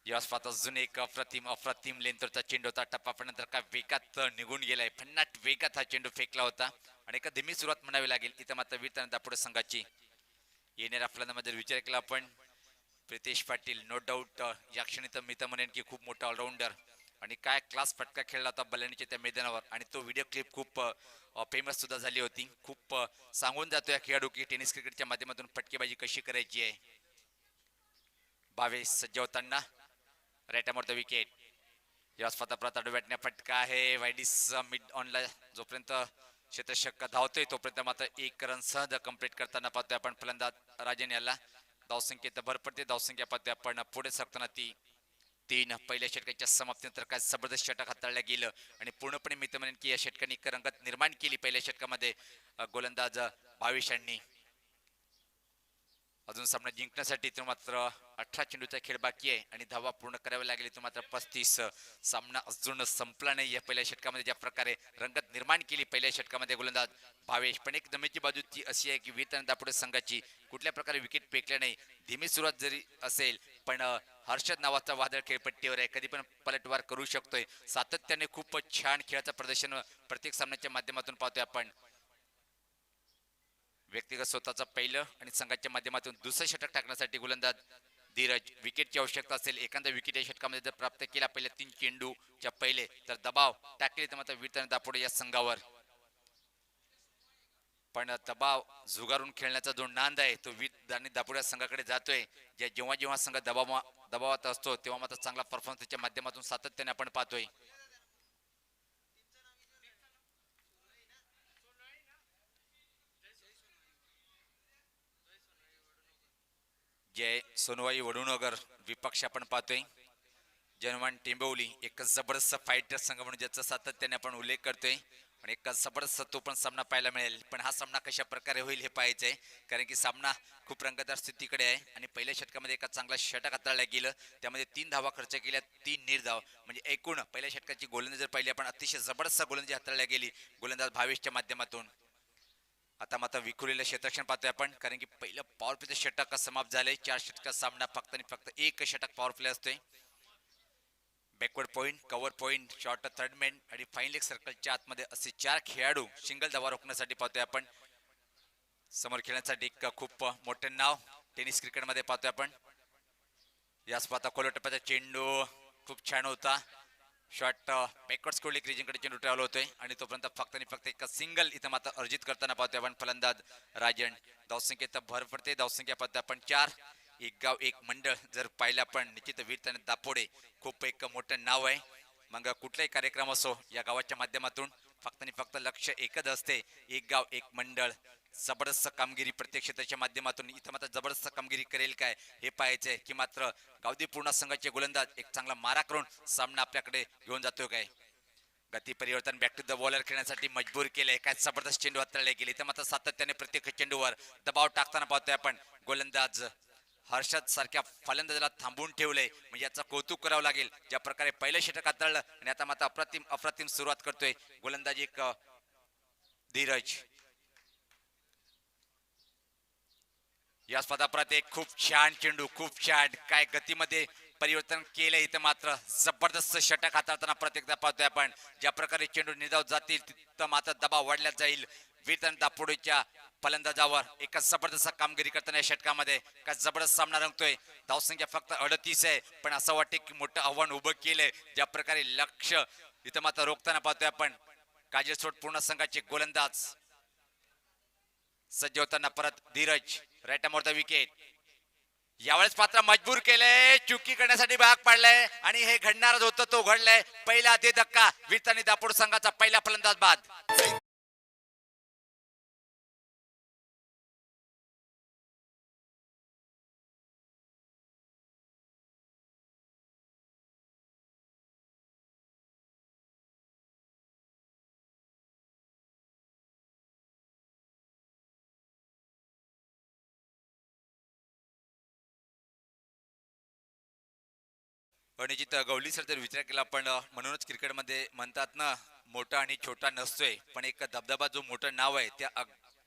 यास पाहता अजून एक अप्रतिम लेंथरचा चेंडू होता. टप्पापर्यंत काय वेगात निघून गेलाय, भन्नाट वेगात हा चेंडू फेकला होता आणि एका धीमी सुरुवात म्हणावी लागेल इथं मात्र वीरताना दापोडे संघाची. येणाऱ्या फलंदामध्ये विचार केला आपण, प्रितेश पाटील नो डाऊट या क्षणी तर मी तर म्हणेन की खूप मोठा ऑलराऊंडर आणि काय क्लास फटका खेळला होता बल्लानीच्या त्या मैदानावर. आणि तो व्हिडिओ क्लिप खूप फेमस सुद्धा झाली होती. खूप सांगून जातो या खेळाडू की टेनिस क्रिकेटच्या माध्यमातून फटकेबाजी कशी करायची आहे. 22 सज्ज होताना राईट द विकेट. यास फता बॅटने फटका आहे वाईडिस मिड ऑनला. जोपर्यंत क्षेत्ररक्षक धावतोय तोपर्यंत मात्र एक रन सहज कंप्लीट करताना पाहतोय आपण फलंदाज राजन याला. धावसंख्येत भर पडते. धावसंख्या पाहतोय आपण पुढे सरकताना ती 3. पहिल्या षटकाच्या समाप्तीनंतर काय जबरदस्त षटक हाताळलं गेलं आणि पूर्णपणे मी तर म्हणेन की या षटकाने एक रंगत निर्माण केली पहिल्या षटकामध्ये गोलंदाज 22 यांनी. अजून सामना जिंकण्यासाठी तो मात्र 18 चेंडूचा खेळ बाकी आहे आणि धावा पूर्ण करावे लागले तो मात्र 35. सामना अजून संपला नाही. या पहिल्या षटकामध्ये ज्या प्रकारे रंगत निर्माण केली पहिल्या षटकामध्ये गोलंदाज 22. पण एक जमेची बाजू ती अशी आहे की वीरताना दापोडे संघाची कुठल्या प्रकारे विकेट फेकल्या नाही. धीमी सुरुवात जरी असेल पण हर्षद नावाचा वादळ खेळपट्टीवर आहे, कधी पण पलटवार करू शकतोय. सातत्याने खूप छान खेळाचं प्रदर्शन प्रत्येक सामन्याच्या माध्यमातून पाहतोय आपण. व्यक्तिगत स्वतःचा पहिलं आणि संघाच्या माध्यमातून दुसरं षटक टाकण्यासाठी गोलंदाज धीरज. विकेटची आवश्यकता असेल एखादा विकेट या षटकामध्ये जर प्राप्त केला पहिल्या 3 चेंडूच्या पहिले तर दबाव टाकले तर मात्र वीरताना दापोडे या संघावर. पण दबाव झुगारून खेळण्याचा जो नांद आहे तो वीरताना दापोडे संघाकडे जातोय. जेव्हा जेव्हा संघ दबावात असतो तेव्हा मात्र चांगला परफॉर्मन्सच्या माध्यमातून सातत्याने आपण पाहतोय. जय सोनवाई वडूनगर विपक्ष आपण पाहतोय. जनवान टेंबवली एक जबरदस्त फायटर संघ म्हणून ज्याचा सातत्याने आपण उल्लेख करतोय आणि एक जबरदस्त तो पण सामना पाहायला मिळेल. पण हा सामना कशा प्रकारे होईल हे पाहायचंय, कारण की सामना खूप रंगतदार स्थितीकडे आहे आणि पहिल्या षटकामध्ये एका चांगला षटक हाताळलं गेलं, त्यामध्ये 3 धावा खर्च केल्या, 3 निर्धाव म्हणजे एकूण पहिल्या षटकाची गोलंदाजी जर पाहिली आपण अतिशय जबरदस्त गोलंदाजी हाताळल्या गेली गोलंदाज 22च्या माध्यमातून. आता मात्र विखुरलेलं क्षेत्ररक्षण पाहतोय आपण, कारण की पहिलं पॉवर प्लेचं षटक समाप्त झालंय. 4 षटकात सामना फक्त आणि फक्त एक षटक पॉवर प्ले असतोय. Backward point, cover point, short third man आणि फाईन लेग सर्कलच्या आतमध्ये असे 4 खेळाडू सिंगल धावा रोखण्यासाठी पाहतोय आपण. समोर खेळण्यासाठी एक खूप मोठं नाव टेनिस क्रिकेटमध्ये पाहतोय आपण. याच पाहता खोल टप्प्याचा चेंडू खूप छान होता. शॉट बॅकवर्ड स्कोरली क्रिजिंगकडे चेंडू ट्रॅव्हल होतोय आणि तोपर्यंत फक्त आणि फक्त एक सिंगल इथं मात्र अर्जित करताना पाहतोय आपण फलंदाज राजन. धावसंख्येत भर पडते. धावसंख्या पाहतोय आपण 4. एक गाव एक मंडळ जर पाहिलं आपण निश्चित वीरताना दापोडे खूप एक मोठं नाव आहे. मग कुठलाही कार्यक्रम असो या गावाच्या माध्यमातून फक्त आणि फक्त लक्ष एकच असते, एक गाव एक मंडळ. जबरदस्त कामगिरी प्रत्येक क्षेत्राच्या माध्यमातून इथं मात्र जबरदस्त कामगिरी करेल काय हे पाहायचंय की मात्र गावदी पूर्ण संघाचे गोलंदाज एक चांगला मारा करून सामना आपल्याकडे घेऊन जातोय काय. गती परिवर्तन बॅक टू द बॉलर खेळण्यासाठी मजबूर केलंय. काय जबरदस्त चेंडू हाताळले गेले तर मात्र सातत्याने प्रत्येक चेंडूवर दबाव टाकताना पाहतोय आपण गोलंदाज हर्षद सारख्या फलंदाजाला थांबवून ठेवलंय. म्हणजे याचं कौतुक करावं लागेल, ज्या प्रकारे पहिलं षटक हाताळलं आणि आता मात्र अप्रतिम सुरुवात करतोय गोलंदाज एक धीरज. या स्पर्धा एक खूप छान चेंडू, खूप छान काय गतीमध्ये परिवर्तन केलंय इथं मात्र जबरदस्त षटक हाताळताना प्रत्येकदा पाहतोय आपण. ज्या प्रकारे चेंडू निर्धाव जातील तिथं मात्र दबाव वाढला जाईल वीरताना दापोडेच्या फलंदाजावर. एका जबरदस्त कामगिरी करताना या षटकामध्ये काय जबरदस्त सामना रंगतोय. धावसंख्या फक्त 38 आहे, पण असं वाटते की मोठं आव्हान उभं केलंय. ज्या प्रकारे लक्ष इथं मात्र रोखताना पाहतोय आपण काजलसोट पूर्ण संघाचे गोलंदाज सज्ज होताना परत धीरज. Write the wicket. यावेळेस पात्र मजबूर केलंय, चुकी करण्यासाठी भाग पाडलाय आणि हे घडणारच होतं, तो घडलंय. पहिला अति धक्का वीरताना दापोड संघाचा पहिला फलंदाज बाद. अनिजित गवली सर जर विचार केला आपण म्हणूनच क्रिकेटमध्ये म्हणतात ना, मोठा आणि छोटा नसतोय, पण एक दबदबा जो मोठं नाव आहे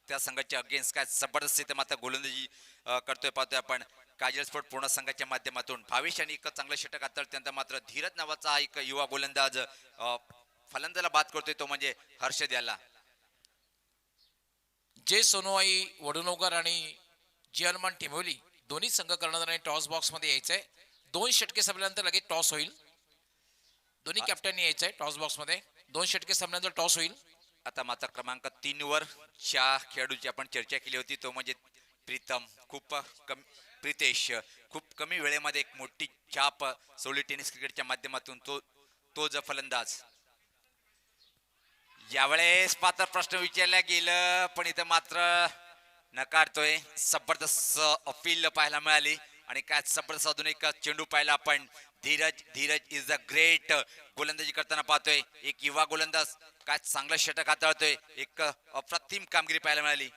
त्या संघाच्या अगेन्स्ट काय जबरदस्त इथे मात्र गोलंदाजी करतोय पाहतोय आपण. काजल स्पोर्ट पूर्ण संघाच्या माध्यमातून भावेश आणि एक चांगलं षटक हाताळत त्यानंतर मात्र धीरज नावाचा एक युवा गोलंदाज फलंदाला बाद करतोय, तो म्हणजे हर्षद याला. जे सोनोवाई वडुनोगर आणि जी हनुमान टिंबोली दोन्ही संघ कर्णधारांनी टॉस बॉक्स मध्ये यायचंय. 2 षटके संपल्यानंतर लगेच टॉस होईल. दोन्ही कॅप्टननी यायचंय टॉस बॉक्स मध्ये. 2 षटके संपल्यानंतर टॉस होईल. आता मात्र क्रमांक 3 वर ज्या खेळाडूची आपण चर्चा केली होती तो म्हणजे प्रीतम. प्रितेश खूप कमी वेळेमध्ये एक मोठी छाप सोली टेनिस क्रिकेटच्या माध्यमातून तो जो फलंदाज. यावेळेस मात्र प्रश्न विचारला गेलं पण इथं मात्र नकारतोय. जबरदस्त अपील पाहायला मिळाली आणि काय जबरदस्त अजून एक चेंडू पाहिला आपण. धीरज इज अ ग्रेट गोलंदाजी करताना पाहतोय. एक युवा गोलंदाज काय चांगलं षटक हाताळतोय. एक अप्रतिम कामगिरी पाहायला मिळाली.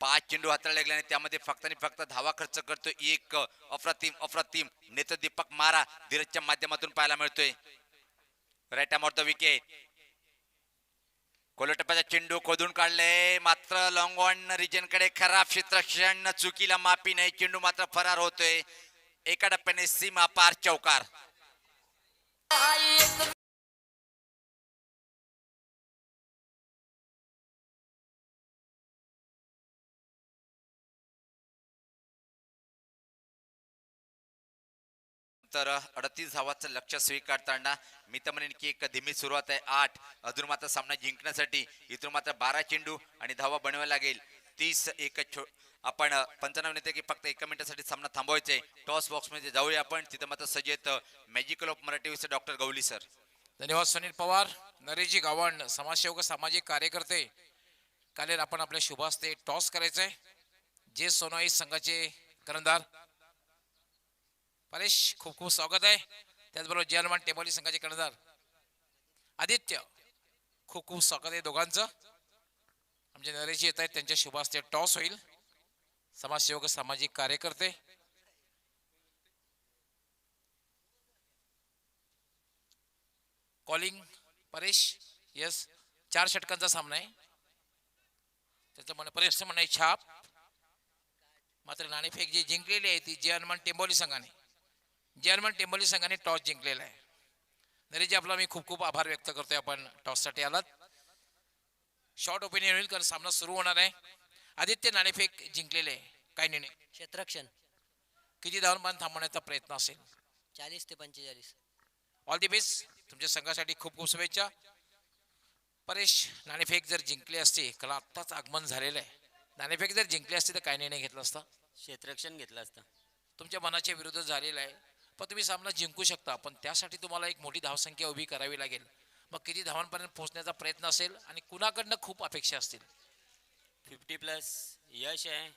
5 चेंडू हाताळले गेल्याने त्यामध्ये फक्त आणि फक्त धावा खर्च करतोय. एक अप्रतिम नेत्र दीपक मारा धीरजच्या माध्यमातून पाहायला मिळतोय. Right arm over the wicket. कोलटप्प्याचा चेंडू खोदून काढले मात्र लॉंग ऑन रिजन कडे खराब क्षेत्ररक्षण. चुकीला माफी नाही. चेंडू मात्र फरार होतोय. एका टप्प्याने सीमा पार चौकार. तर 38 धावाचं लक्ष स्वीकारताना मी तर म्हणेन की एक धीमी सुरुवात आहे. 8 अजून मात्र सामना जिंकण्यासाठी इथून मात्र 12 चेंडू आणि धावा बनवायला लागेल. 30 एक आपण 95 नेते की फक्त 1 मिनिटासाठी सामना थांबवायचा आहे. टॉस बॉक्स मध्ये जाऊया आपण. तिथं मात्र सजेत मॅजिकल ऑफ मराठी विषय डॉक्टर गवली सर. धन्यवाद सुनील पवार. नरेशजी गावंड समाजसेवक सामाजिक कार्यकर्ते. काल आपण आपल्या शुभास्ते टॉस करायचंय. जे सोनोई संघाचे कर्णधार परेश खूप खूप स्वागत आहे. त्याचबरोबर जी हनुमान टिंबोली संघाचे कर्णधार आदित्य खूप खूप स्वागत आहे दोघांचं. आमचे नरेशजी येत आहेत त्यांच्या शुभास्ते टॉस होईल. समाजसेवक सामाजिक कार्यकर्ते. कॉलिंग परेश. यस 4 षटकांचा सामना आहे. त्याचं म्हणणं परेशचं म्हणणं आहे छाप. मात्र नाणेफेक जी जिंकलेली आहे ती जी हनुमान टिंबोली संघाने. जी हनुमान टिंबोली संघाने टॉस जिंकलेला आहे. नरेशजी आपला मी खूप खूप आभार व्यक्त करतोय. आपण टॉससाठी आलात. शॉर्ट ओपिनियन होईल कारण सामना सुरू होणार आहे. आदित्य नाणेफेक जिंकलेले आहे. काय निर्णय? क्षेत्ररक्षण किती धावांपर्यंत थांबवण्याचा प्रयत्न असेल? 40 ते 45. All the best. तुमच्या संघासाठी खूप खूप शुभेच्छा. परेश नाणेफेक जर जिंकले असते कारण आत्ताच आगमन झालेलं आहे. नाणेफेक जर जिंकले असते तर काय निर्णय घेतला असता? क्षेत्ररक्षण घेतलं असतं. तुमच्या मनाच्या विरुद्ध झालेला आहे. पण तुम्ही सामना जिंकू शकता. पण त्यासाठी तुम्हाला एक मोठी धावसंख्या उभी करावी लागेल. मग किती धावांपर्यंत पोहोचण्याचा प्रयत्न असेल आणि कुणाकडनं खूप अपेक्षा असतील? 50+ यश आहे,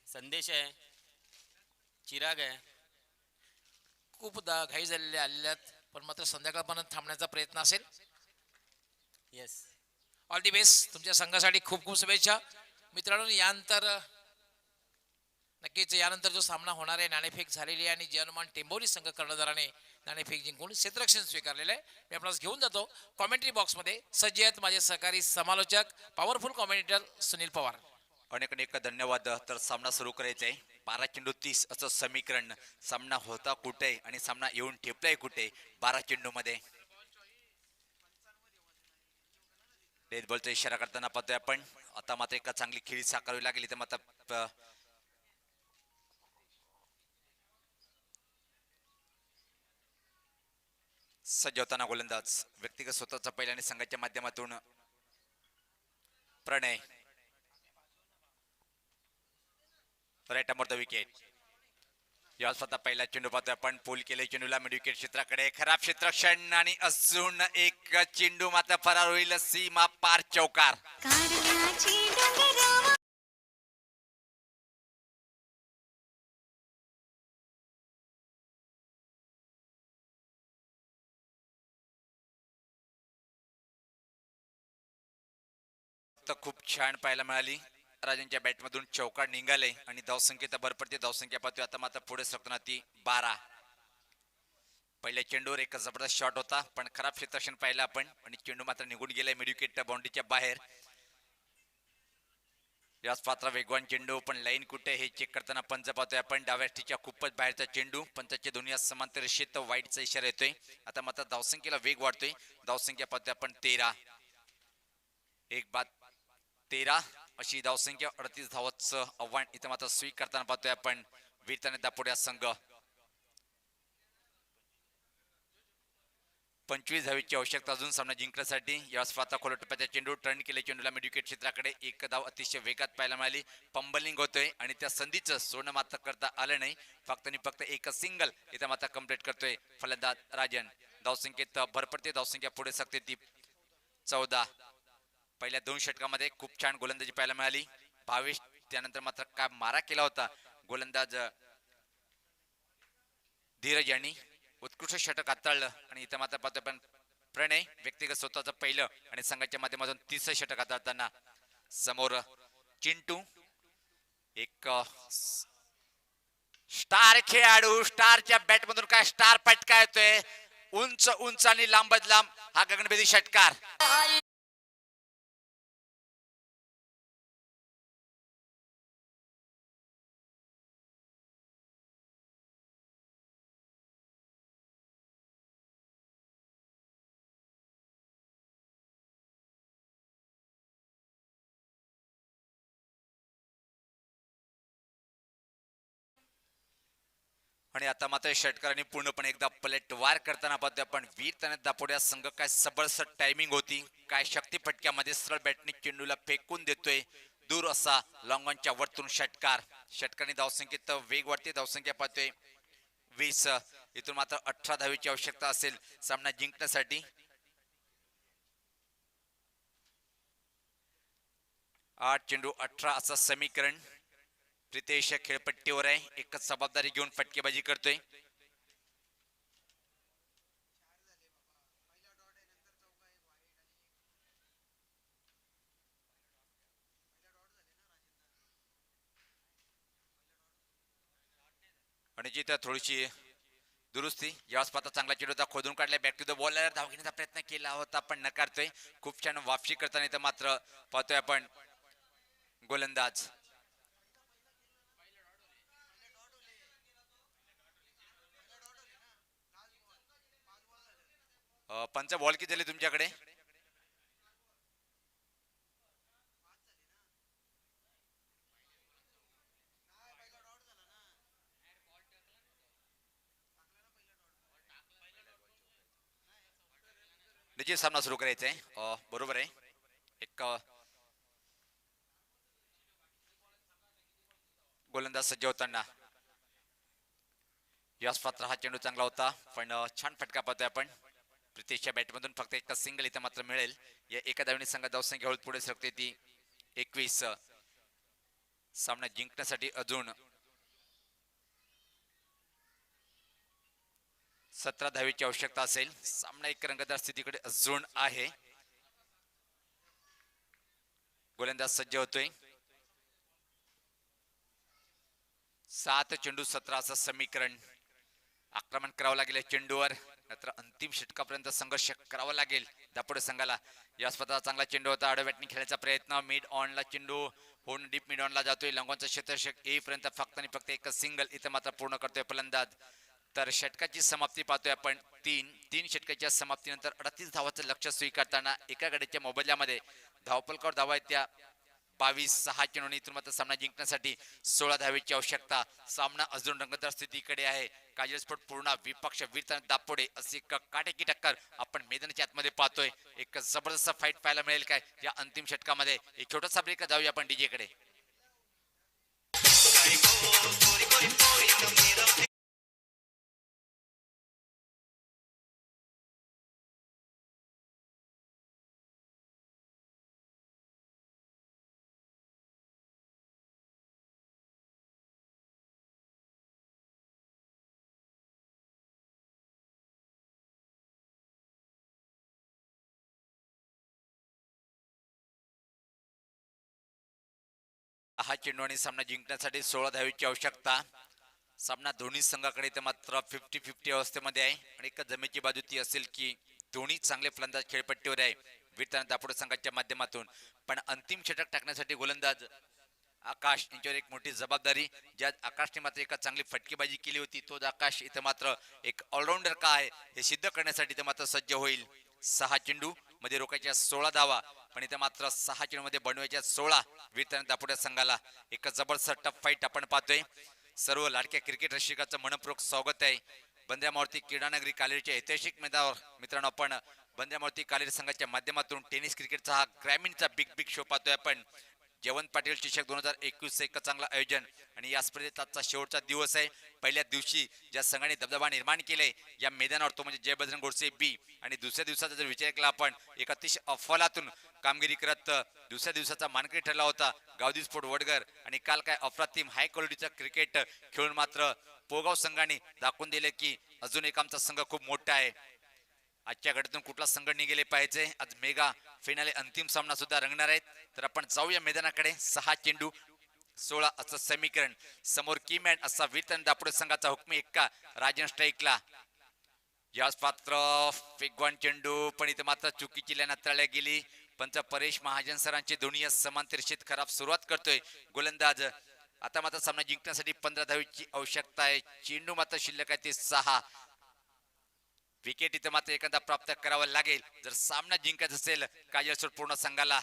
संदेश आहे, चिराग आहे. खूप घाई झालेले आलेल्यात पण मात्र संध्याकाळपर्यंत थांबण्याचा प्रयत्न असेल. येस. All the best. तुमच्या संघासाठी खूप खूप शुभेच्छा. मित्रांनो यानंतर नक्कीच यानंतर जो सामना होणार आहे नाणेफेक झालेली आहे आणि जी हनुमान टेंबोली संघ कर्णधाराने नाणेफेक जिंकून क्षेत्ररक्षण स्वीकारलेलं आहे. मी आपल्याला घेऊन जातो कॉमेंट्री बॉक्समध्ये. सज्ज आहेत माझे सहकारी समालोचक पॉवरफुल कॉमेंटेटर सुनील पवार. अनेक अनेक धन्यवाद. तर सामना सुरू करायचा आहे. 12 चेंडू 30 असं समीकरण. सामना होता कुठे आणि सामना येऊन ठेपलाय कुठे? 12 चेंडू मध्ये डेथ बॉलचा इशारा करताना पाहतोय आपण. आता मात्र एका चांगली खेळी साकारावी लागेल. इथे मात्र सज्ज होताना गोलंदाज व्यक्तिगत स्वतःचा पहिल्याने संघाच्या माध्यमातून Pranay. Right arm over the wicket. या स्वतः पहिला चेंडू पाहतोय आपण. पूल केले चेंडूला मिड विकेट क्षेत्राकडे. खराब क्षेत्ररक्षण आणि अजून एक चेंडू मात्र फरार होईल. सीमा पार चौकार. तर खूप छान पाहायला मिळाली. राजांच्या बॅट मधून चौकार निघाले आणि धावसंख्येचा भर पडते. धावसंख्या पाहतोय आता मात्र पुढे सरकताना ती 12. पहिल्या चेंडूवर एक जबरदस्त शॉट होता पण खराब क्षेत्ररक्षण पाहिलं आपण आणि चेंडू मात्र निघून गेलाय मिडविकेट बाउंड्रीच्या बाहेर. याच पात्र वेगवान चेंडू पण लाईन कुठे हे चेक करताना पंच पाहतोय आपण. डाव्या टीच्या खूपच बाहेरचा चेंडू. पंचाचे दोन्ही समांतर रेषेत वाईटचा इशारा येतोय. आता मात्र धावसंख्येला वेग वाढतोय. धावसंख्या पाहतोय आपण 13. एक बाद 13 अशी धावसंख्या 38 धावांचं आव्हान इथं मात्र स्वीकारताना पाहतोय आपण वीरताने दापोड्या संघ. 25 धावेची आवश्यकता अजून सामना जिंकण्यासाठी. या स्वतः खोल टप्प्याच्या चेंडू टर्न केले चेंडूला मिडविकेट क्षेत्राकडे. एक धाव अतिशय वेगात पाहायला मिळाली. पंबलिंग होतोय आणि त्या संधीचं सोडणं मात्र करता आलं नाही. फक्त आणि फक्त एक सिंगल इथं मात्र कंप्लीट करतोय फलंदाज राजन. धावसंख्येत भर पडते. धावसंख्या पुढे सकते ती 14. पहिल्या 2 षटकामध्ये खूप छान गोलंदाजी पाहायला मिळाली. 22 त्यानंतर मात्र काय मारा केला होता गोलंदाज धीरज यांनी. उत्कृष्ट षटक हाताळलं आणि इथं मात्र पाहतोय पण प्रणय व्यक्तिगत स्वतःचं पहिलं आणि संघाच्या माध्यमातून 30 षटक हाताळताना. समोर चिंटू एक स्टार खेळाडू. स्टारच्या बॅट मधून काय स्टार फटका येतोय. उंच उंच आणि लांबच लांब हा गगनभेदी षटकार. आणि आता मात्र षटकारांनी पूर्णपणे एकदा पलटवार करताना पाहतोय आपण वीर त्याने दापोड्या संघ. काय सबरसट टायमिंग होती. काय शक्ती फटक्यामध्ये सरळ बॅटने चेंडूला फेकून देतोय दूर असा लॉंगॉनच्या वरतून षटकार. षटकारांनी धावसंख्येत वेग वाढते. धावसंख्या पाहतोय 20. इथून मात्र 18 धावेची आवश्यकता असेल सामना जिंकण्यासाठी. 8 चेंडू 18 असं समीकरण. प्रितेश खेळपट्टीवर आहे. एकच जबाबदारी घेऊन फटकेबाजी करतोय. आणि जिथं थोडीशी दुरुस्ती. यावेळेस पाहता चांगला चेंडू होता. खोदून काढलाय. Back to the bowler. धाव घेण्याचा प्रयत्न केला होता पण नकारतोय. खूप छान वापसी करताना इथं मात्र पाहतोय आपण गोलंदाज पंच. बॉल किती झाले तुमच्याकडे? निश्चित सामना सुरू करायचा आहे. बरोबर आहे. एक गोलंदाज सज्ज होताना. याच पात्र हा चेंडू चांगला होता पण छान फटका पाहतोय आपण. प्रितेशच्या बॅटमधून फक्त एक सिंगल इथं मात्र मिळेल. या एका धावने संघात धावसंख्या हळूच पुढे सरकते ती 21. सामना जिंकण्यासाठी अजून 17 धावेची आवश्यकता असेल. सामना एक रंगतदार स्थितीकडे अजून आहे. गोलंदाज सज्ज होतोय. 7 चेंडू 17 असं समीकरण. आक्रमण करावं लागेल चेंडूवर नंतर अंतिम षटकापर्यंत संघर्ष करावा लागेल दापोडे संघाला. या स्पर्धा चांगला चेंडू होता. आडव्या बॅटने खेळायचा प्रयत्न. मिड ऑनला चेंडू होऊन डीप मिड ऑनला जातोय. लंगोनचा क्षेत्ररक्षक येईपर्यंत फक्त आणि फक्त एक सिंगल इथं मात्र पूर्ण करतोय फलंदाज. तर षटकाची समाप्ती पाहतोय आपण 3 षटकाच्या समाप्तीनंतर 38 धावाचं लक्ष स्वीकारताना एका गड्याच्या मोबदल्यामध्ये धावपलकावर धावा आहेत त्या 22-6 चेंडूने. इथून मात्र सामना जिंकण्यासाठी 16 धावेची आवश्यकता. सामना अजून रंगतदार स्थितीकडे आहे. काजलस्फोट पूर्ण विपक्ष वीरता दापोडे अशी एक काटेकी टक्कर आपण मैदानाच्या आतमध्ये पाहतोय. एक जबरदस्त फाईट पाहायला मिळेल काय या अंतिम षटकामध्ये. एक छोटासा ब्रेक जाऊया आपण डीजे कडे. हा चेंडू आणि सामना जिंकण्यासाठी 16 धावेची आवश्यकता. सामना दोन्ही संघाकडे इथे मात्र 50-50 अवस्थेमध्ये आहे आणि एक जमेची बाजू ती असेल की दोन्ही चांगले फलंदाज खेळपट्टीवर आहे वीरताना दापोडे संघाच्या माध्यमातून. पण अंतिम षटक टाकण्यासाठी गोलंदाज आकाश यांच्यावर एक मोठी जबाबदारी. ज्या आकाशने मात्र एका चांगली फटकेबाजी केली होती तोच आकाश इथे मात्र एक ऑलराऊंडर का आहे हे सिद्ध करण्यासाठी इथे मात्र सज्ज होईल. 6 चेंडू मध्ये रोखायच्या 16 धावा पण इथे मात्र 6 चेंडू मध्ये बनवायच्या 16. वीरताना दापोडे संघाला एक जबरदस्त टफ फाईट आपण पाहतोय. सर्व लाडक्या क्रिकेट रसिकाचं मनपूर्वक स्वागत आहे बंद्यामारुती क्रीडानगरी कालेरीच्या ऐतिहासिक मैदानावर. मित्रांनो, आपण बंद्यामारुती कालेरी संघाच्या माध्यमातून टेनिस क्रिकेटचा हा ग्रामीणचा बिग शो पाहतोय आपण. जयवंत पाटील चषक 2021 एक चांगलं आयोजन आणि या स्पर्धेत आजचा शेवटचा दिवस आहे. पहिल्या दिवशी ज्या संघाने दबदबा निर्माण केले या मैदानावर तो म्हणजे जय बजरंग गोडसे बी, आणि दुसऱ्या दिवसाचा जर विचार केला आपण एक अतिशय अफलातून कामगिरी करत दुसऱ्या दिवसाचा मानकरी ठरला होता गावदी स्पोर्ट वडगर. आणि काल काय अफरातीम हाय क्वालिटीचा क्रिकेट खेळून मात्र पोगाव संघाने दाखवून दिले की अजून एक आमचा संघ खूप मोठा आहे. आजच्या घटनेतून कुठला संघ निघेले पाहिजे. आज मेगा फिनाले अंतिम सामना सुद्धा रंगणार आहेत. तर आपण जाऊया मैदानाकडे. 6 चेंडू 16 असं समीकरण. समोर कीमॅन असा वीरताना दापोडे संघाचा हुकमी एक्का राजन स्ट्राईकला. याच पात्र वेगवान चेंडू पण इथे मात्र चुकीची लाईन हाताळल्या गेली. पंच परेश महाजन सरांचे दोन्ही समांतर शेत खराब सुरुवात करतोय गोलंदाज. आता मात्र सामना जिंकण्यासाठी 15 धावेची आवश्यकता आहे. चेंडू मात्र शिल्लक आहे ते 6. विकेट इथे मात्र एखादा प्राप्त करावा लागेल जर सामना जिंकायचा असेल काजलसोड पूर्ण संघाला.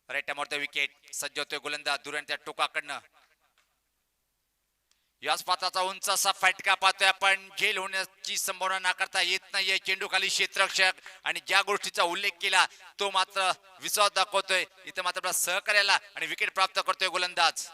राईट विकेट सज्ज होतोय गोलंदाज दुरांच्या टोकाकडनं. याच पात्राचा उंच असा फटका पाहतोय आपण. झेल होण्याची संभावना नाकारता येत नाहीये. चेंडू खाली क्षेत्ररक्षक आणि ज्या गोष्टीचा उल्लेख केला तो मात्र विश्वास दाखवतोय इथे मात्र आपला सहकार्याला आणि विकेट प्राप्त करतोय गोलंदाज.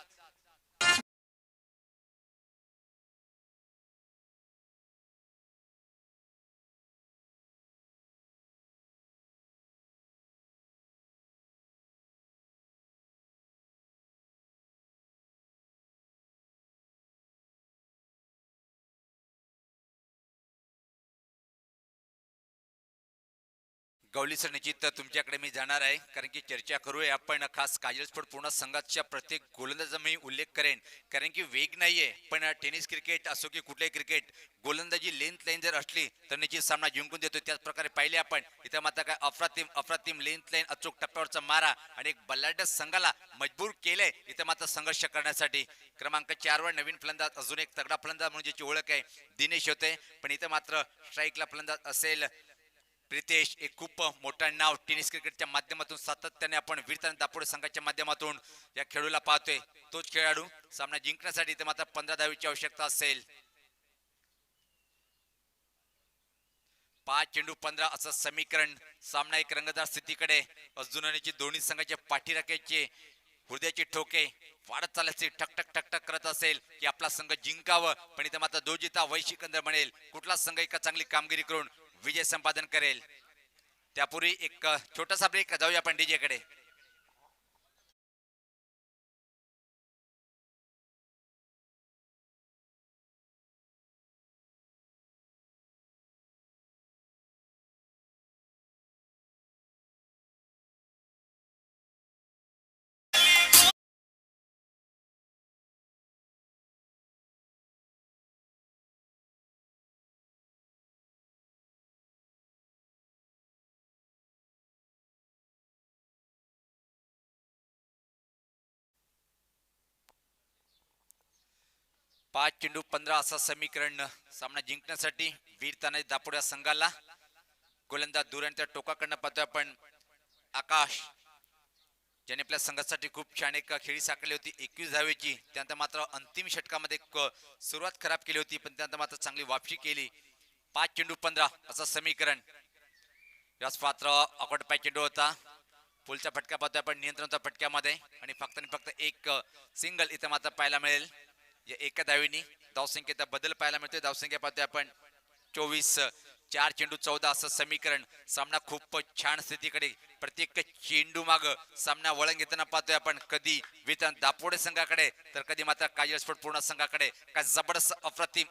गवली सर, निश्चित तुमच्याकडे मी जाणार आहे कारण की चर्चा करूया आपण. खास काजल स्पोर्ट पूर्ण संघाच्या प्रत्येक गोलंदाजाचा मी उल्लेख करेन कारण की वेग नाहीये पण टेनिस क्रिकेट असो की कुठलेही क्रिकेट गोलंदाजी लेंथ लाईन जर असली तर निश्चित सामना जिंकून देतो. त्याच प्रकारे पाहिले आपण इथे मात्र काय अफरातीम लेंथ लाईन अचूक टप्प्यावरचा मारा आणि एक बल्लाढ्य संघाला मजबूर केलंय इथे मात्र संघर्ष करण्यासाठी. क्रमांक 4 वर नवीन फलंदाज अजून एक तगडा फलंदाज म्हणजे ज्याची ओळख आहे दिनेश होते. पण इथे मात्र स्ट्राईकला फलंदाज असेल प्रितेश. एक खूप मोठा नाव टेनिस क्रिकेटच्या माध्यमातून सातत्याने आपण वीरताना दापोडे संघाच्या माध्यमातून या खेळूला पाहतोय. तोच खेळाडू सामना जिंकण्यासाठी इथे मात्र 15 धावेची आवश्यकता असेल. 5 चेंडू 15 असं समीकरण. सामना एक रंगतदार स्थितीकडे. अजूनही दोन्ही संघाच्या पाठीराख्याचे हृदयाचे ठोके वाढत चालल्याचे ठक करत असेल की आपला संघ जिंकावं. पण इथे मात्र दोजिता वैशिकंदर बनेल. कुठला संघ एका चांगली कामगिरी करून विजय संपादन करेल. त्यापूर्वी एक छोटासा ब्रेक. जाऊया आपण डीजे कडे. पाच चेंडू 15 असं समीकरण. सामना जिंकण्यासाठी वीरताना दापोडे संघाला. गोलंदाज दुरांच्या टोकाकडनं पाहतोय आपण आकाश, ज्याने आपल्या संघासाठी खूप छान एक खेळी साकारली होती 21 धावेची. त्यानंतर मात्र अंतिम षटकामध्ये सुरुवात खराब केली होती पण त्यानंतर मात्र चांगली वापसी केली. 5 चेंडू 15 असं समीकरण. याच पात्र अकोट पाय चेंडू होता. पुलचा फटका पाहतोय आपण नियंत्रणाच्या फटक्यामध्ये आणि फक्त एक सिंगल इथे मात्र पाहायला मिळेल. या एका धावेनी धावसंख्येचा बदल पाहायला मिळतोय. धावसंख्या पाहतोय आपण 24. 4 चेंडू 14 असं समीकरण. सामना खूप छान स्थितीकडे. प्रत्येक चेंडू माग सामना वळण घेताना पाहतोय आपण. कधी वीरताना दापोडे संघाकडे तर कधी मात्र काजल स्पोर्ट पूर्ण संघाकडे. काय जबरदस्त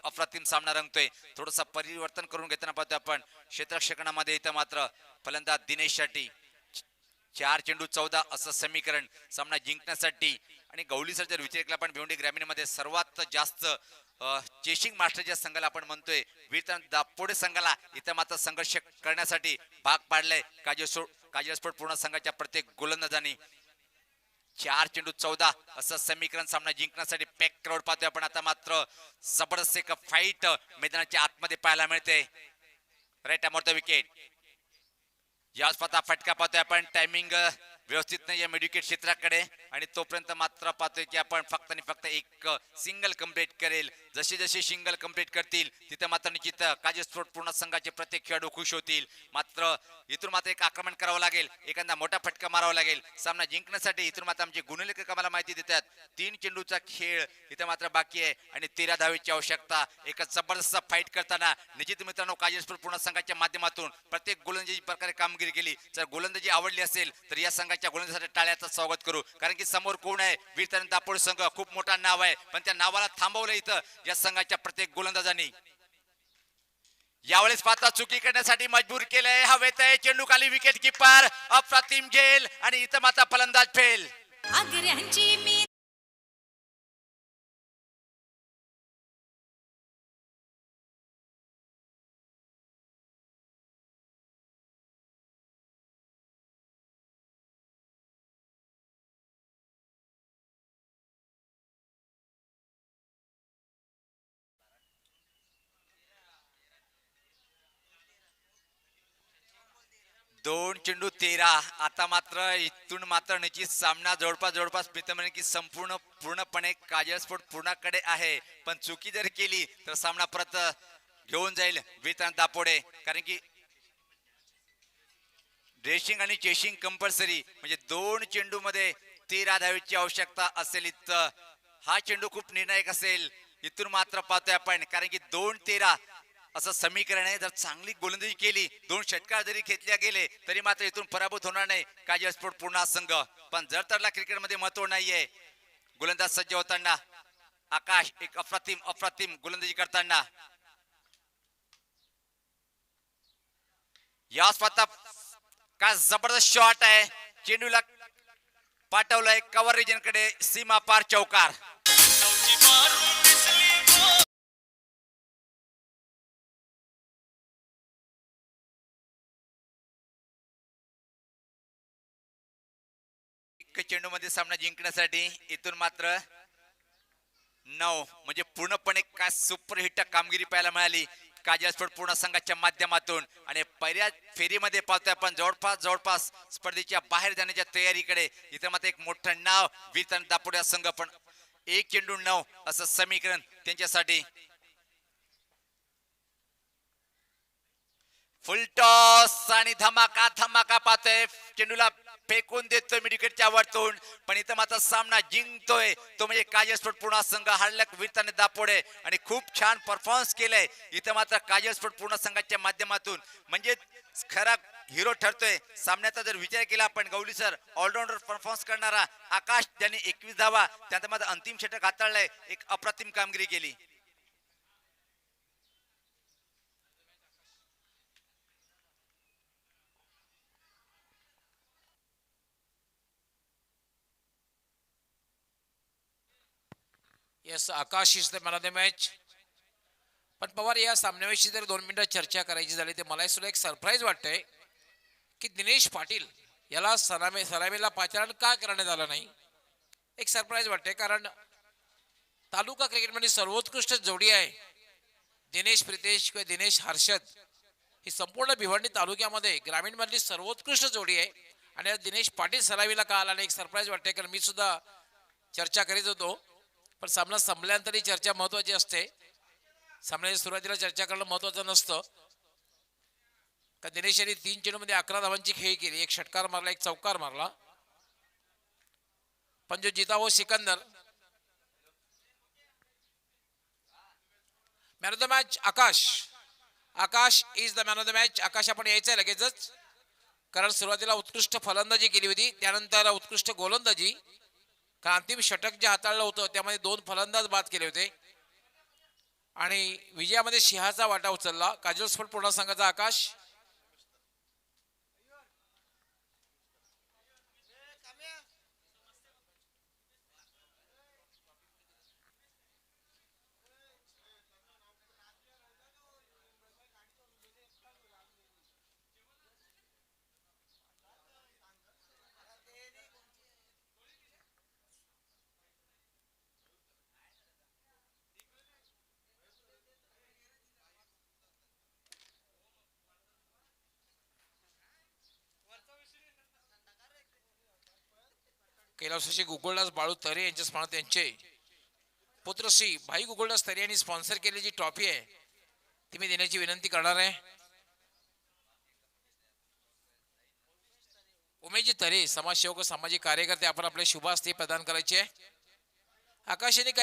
अप्रतिम सामना रंगतोय. थोडंसं परिवर्तन करून घेताना पाहतोय आपण क्षेत्ररक्षणामध्ये. इथं मात्र फलंदाज दिनेश साठी. 4 चेंडू 14 असं समीकरण. सामना जिंकण्यासाठी आणि गवली सर जर विचार केला आपण भिवंडी ग्रामीणमध्ये सर्वात जास्त चेशिंग मास्टर ज्या संघाला आपण म्हणतोय वीर दापोडे संघाला इथं मात्र संघर्ष करण्यासाठी भाग पाडलाय काजल स्पोर्ट पूर्ण संघाच्या प्रत्येक गोलंदाजांनी 4 चेंडू 14 असं समीकरण सामना जिंकण्यासाठी पॅक क्राऊड पाहतोय आपण आता मात्र जबरदस्त एक फाईट मैदानाच्या आतमध्ये पाहायला मिळते राईट अमोर द विकेट याच पाहता फटका पाहतोय आपण टायमिंग व्यवस्थित नाही या मेडिकेट क्षेत्राकडे आणि तोपर्यंत मात्र पाहतोय की आपण फक्त आणि फक्त एक सिंगल कंप्लीट करेल जसे जसे सिंगल कंप्लीट करतील तिथे मात्र निश्चित काजल स्पोर्ट पूर्ण संघाचे प्रत्येक खेळाडू खुश होतील मात्र इथून मात्र एक आक्रमण करावं लागेल एखादा मोठा फटका मारावा लागेल सामना जिंकण्यासाठी इथून मात्र आमचे गुणलेखक आम्हाला माहिती देतात 3 चेंडूचा खेळ इथे मात्र बाकी आहे आणि 13 धावेची आवश्यकता एक जबरदस्त फाईट करताना निश्चित मित्रांनो काजल स्पोर्ट पूर्ण संघाच्या माध्यमातून प्रत्येक गोलंदाजी प्रकारे कामगिरी केली जर गोलंदाजी आवडली असेल तर या संघाच्या गोलंदाजासाठी टाळ्याचं स्वागत करू कारण की समोर कोण आहे वीर दापोडे संघ खूप मोठा नाव आहे पण त्या नावाला थांबवलं इथं या संघाच्या प्रत्येक गोलंदाजांनी यावेळेस पाहता चुकी करण्यासाठी मजबूर केलंय हवेत आहे चेंडू खाली विकेट किपर अप्रतिम झेल आणि इथं मात्र फलंदाज फेल आग्र्यांची मी दोन चेंडू 13 आता मात्र इथून मात्र निश्चित सामना जवळपास प्रीतम म्हणे की पूर्णपणे काजल स्पोर्ट पूर्णाकडे आहे पण चुकी जर केली तर सामना परत घेऊन जाईल वीर दापोडे कारण की ड्रेसिंग आणि चेसिंग कंपल्सरी म्हणजे 2 चेंडू मध्ये 13 धावेची आवश्यकता असेल इथं हा चेंडू खूप निर्णायक असेल इथून मात्र पाहतोय आपण कारण की 2-13 असं समीकरण आहे जर चांगली गोलंदाजी केली 2 षटकार जरी घेतल्या गेले तरी मात्र इथून पराभूत होणार नाही काजल स्पोर्ट पूर्ण संघ पण जर तरला क्रिकेटमध्ये महत्व नाहीये गोलंदाज सज्ज होताना आकाश एक अप्रतिम गोलंदाजी करताना या स्वतः का जबरदस्त शॉट आहे चेंडूला पाठवलंय कव्हर रिजन कडे सीमा पार चौकार चेंडू मध्ये सामना जिंकण्यासाठी इथून मात्र 9 म्हणजे पूर्णपणे काय सुपरहिट कामगिरी पाहायला मिळाली काजल स्पोर्ट पूर्ण संघाच्या माध्यमातून आणि पहिल्या फेरीमध्ये पाहतोय आपण जवळपास स्पर्धेच्या बाहेर जाण्याच्या तयारीकडे इथे मात्र एक मोठं नाव वीर दापोडे संघ पण 1 चेंडू 9 असं समीकरण त्यांच्यासाठी फुल टॉस आणि धमाका पाहतोय चेंडूला फेकून देतोय मिडविकेटच्या वरतून पण इथं मात्र सामना जिंकतोय तो म्हणजे काजल स्पोर्ट पूर्ण संघ हरलक वीर दापोडे आणि खूप छान परफॉर्मन्स केलंय इथं मात्र काजल स्पोर्ट पूर्ण संघाच्या माध्यमातून म्हणजे खरा हिरो ठरतोय सामन्याचा जर विचार केला आपण गवली सर ऑलराऊंडर परफॉर्मन्स करणारा आकाश त्यांनी 21 धावा त्यानंतर मात्र अंतिम षटक हाताळलंय एक अप्रतिम कामगिरी केली yes Akash is the man of the match पण पवार या सामन्याविषयी जर 2 मिनिटं चर्चा करायची झाली तर मला सुद्धा एक सरप्राईज वाटतंय की दिनेश पाटील याला सलामीला पाचारण का करण्यात आलं नाही एक सरप्राईज वाटते कारण तालुका क्रिकेटमध्ये सर्वोत्कृष्ट जोडी आहे दिनेश प्रितेश किंवा दिनेश हर्षद ही संपूर्ण भिवंडी तालुक्यामध्ये ग्रामीण मधली सर्वोत्कृष्ट जोडी आहे आणि दिनेश पाटील सलामीला का आला नाही एक सरप्राईज वाटते कारण मी सुद्धा चर्चा करीत होतो पण सामना संपल्यानंतर ही चर्चा महत्वाची असते सामन्याच्या सुरुवातीला चर्चा करणं महत्वाचं नसतं का दिनेश यांनी 3 चेंडूमध्ये 11 धावांची खेळी केली एक षटकार मारला एक चौकार मारला पण जो जिता वो सिकंदर man of the match Akash is the man of the match Akash आपण यायचंय लगेचच कारण सुरुवातीला उत्कृष्ट फलंदाजी केली होती त्यानंतर उत्कृष्ट गोलंदाजी का अंतिम षटक जे हाताळलं होतं त्यामध्ये 2 फलंदाज बाद केले होते आणि विजयामध्ये सिंहाचा वाटा उचलला काजल स्पोर्ट पूर्ण संघाचा आकाश कैलासवासी गुगलदास बाळू तरे यांच्या स्मरणार्थ त्यांचे पुत्र श्री भाई गुगलदास तरे यांनी स्पॉन्सर केलेली जी ट्रॉफी आहे ती मी देण्याची विनंती करणार आहे. उमेशजी तरे समाजसेवक व सामाजिक कार्यकर्ते आपण आपले शुभ हस्ते प्रदान करायचे. आकाशाने काही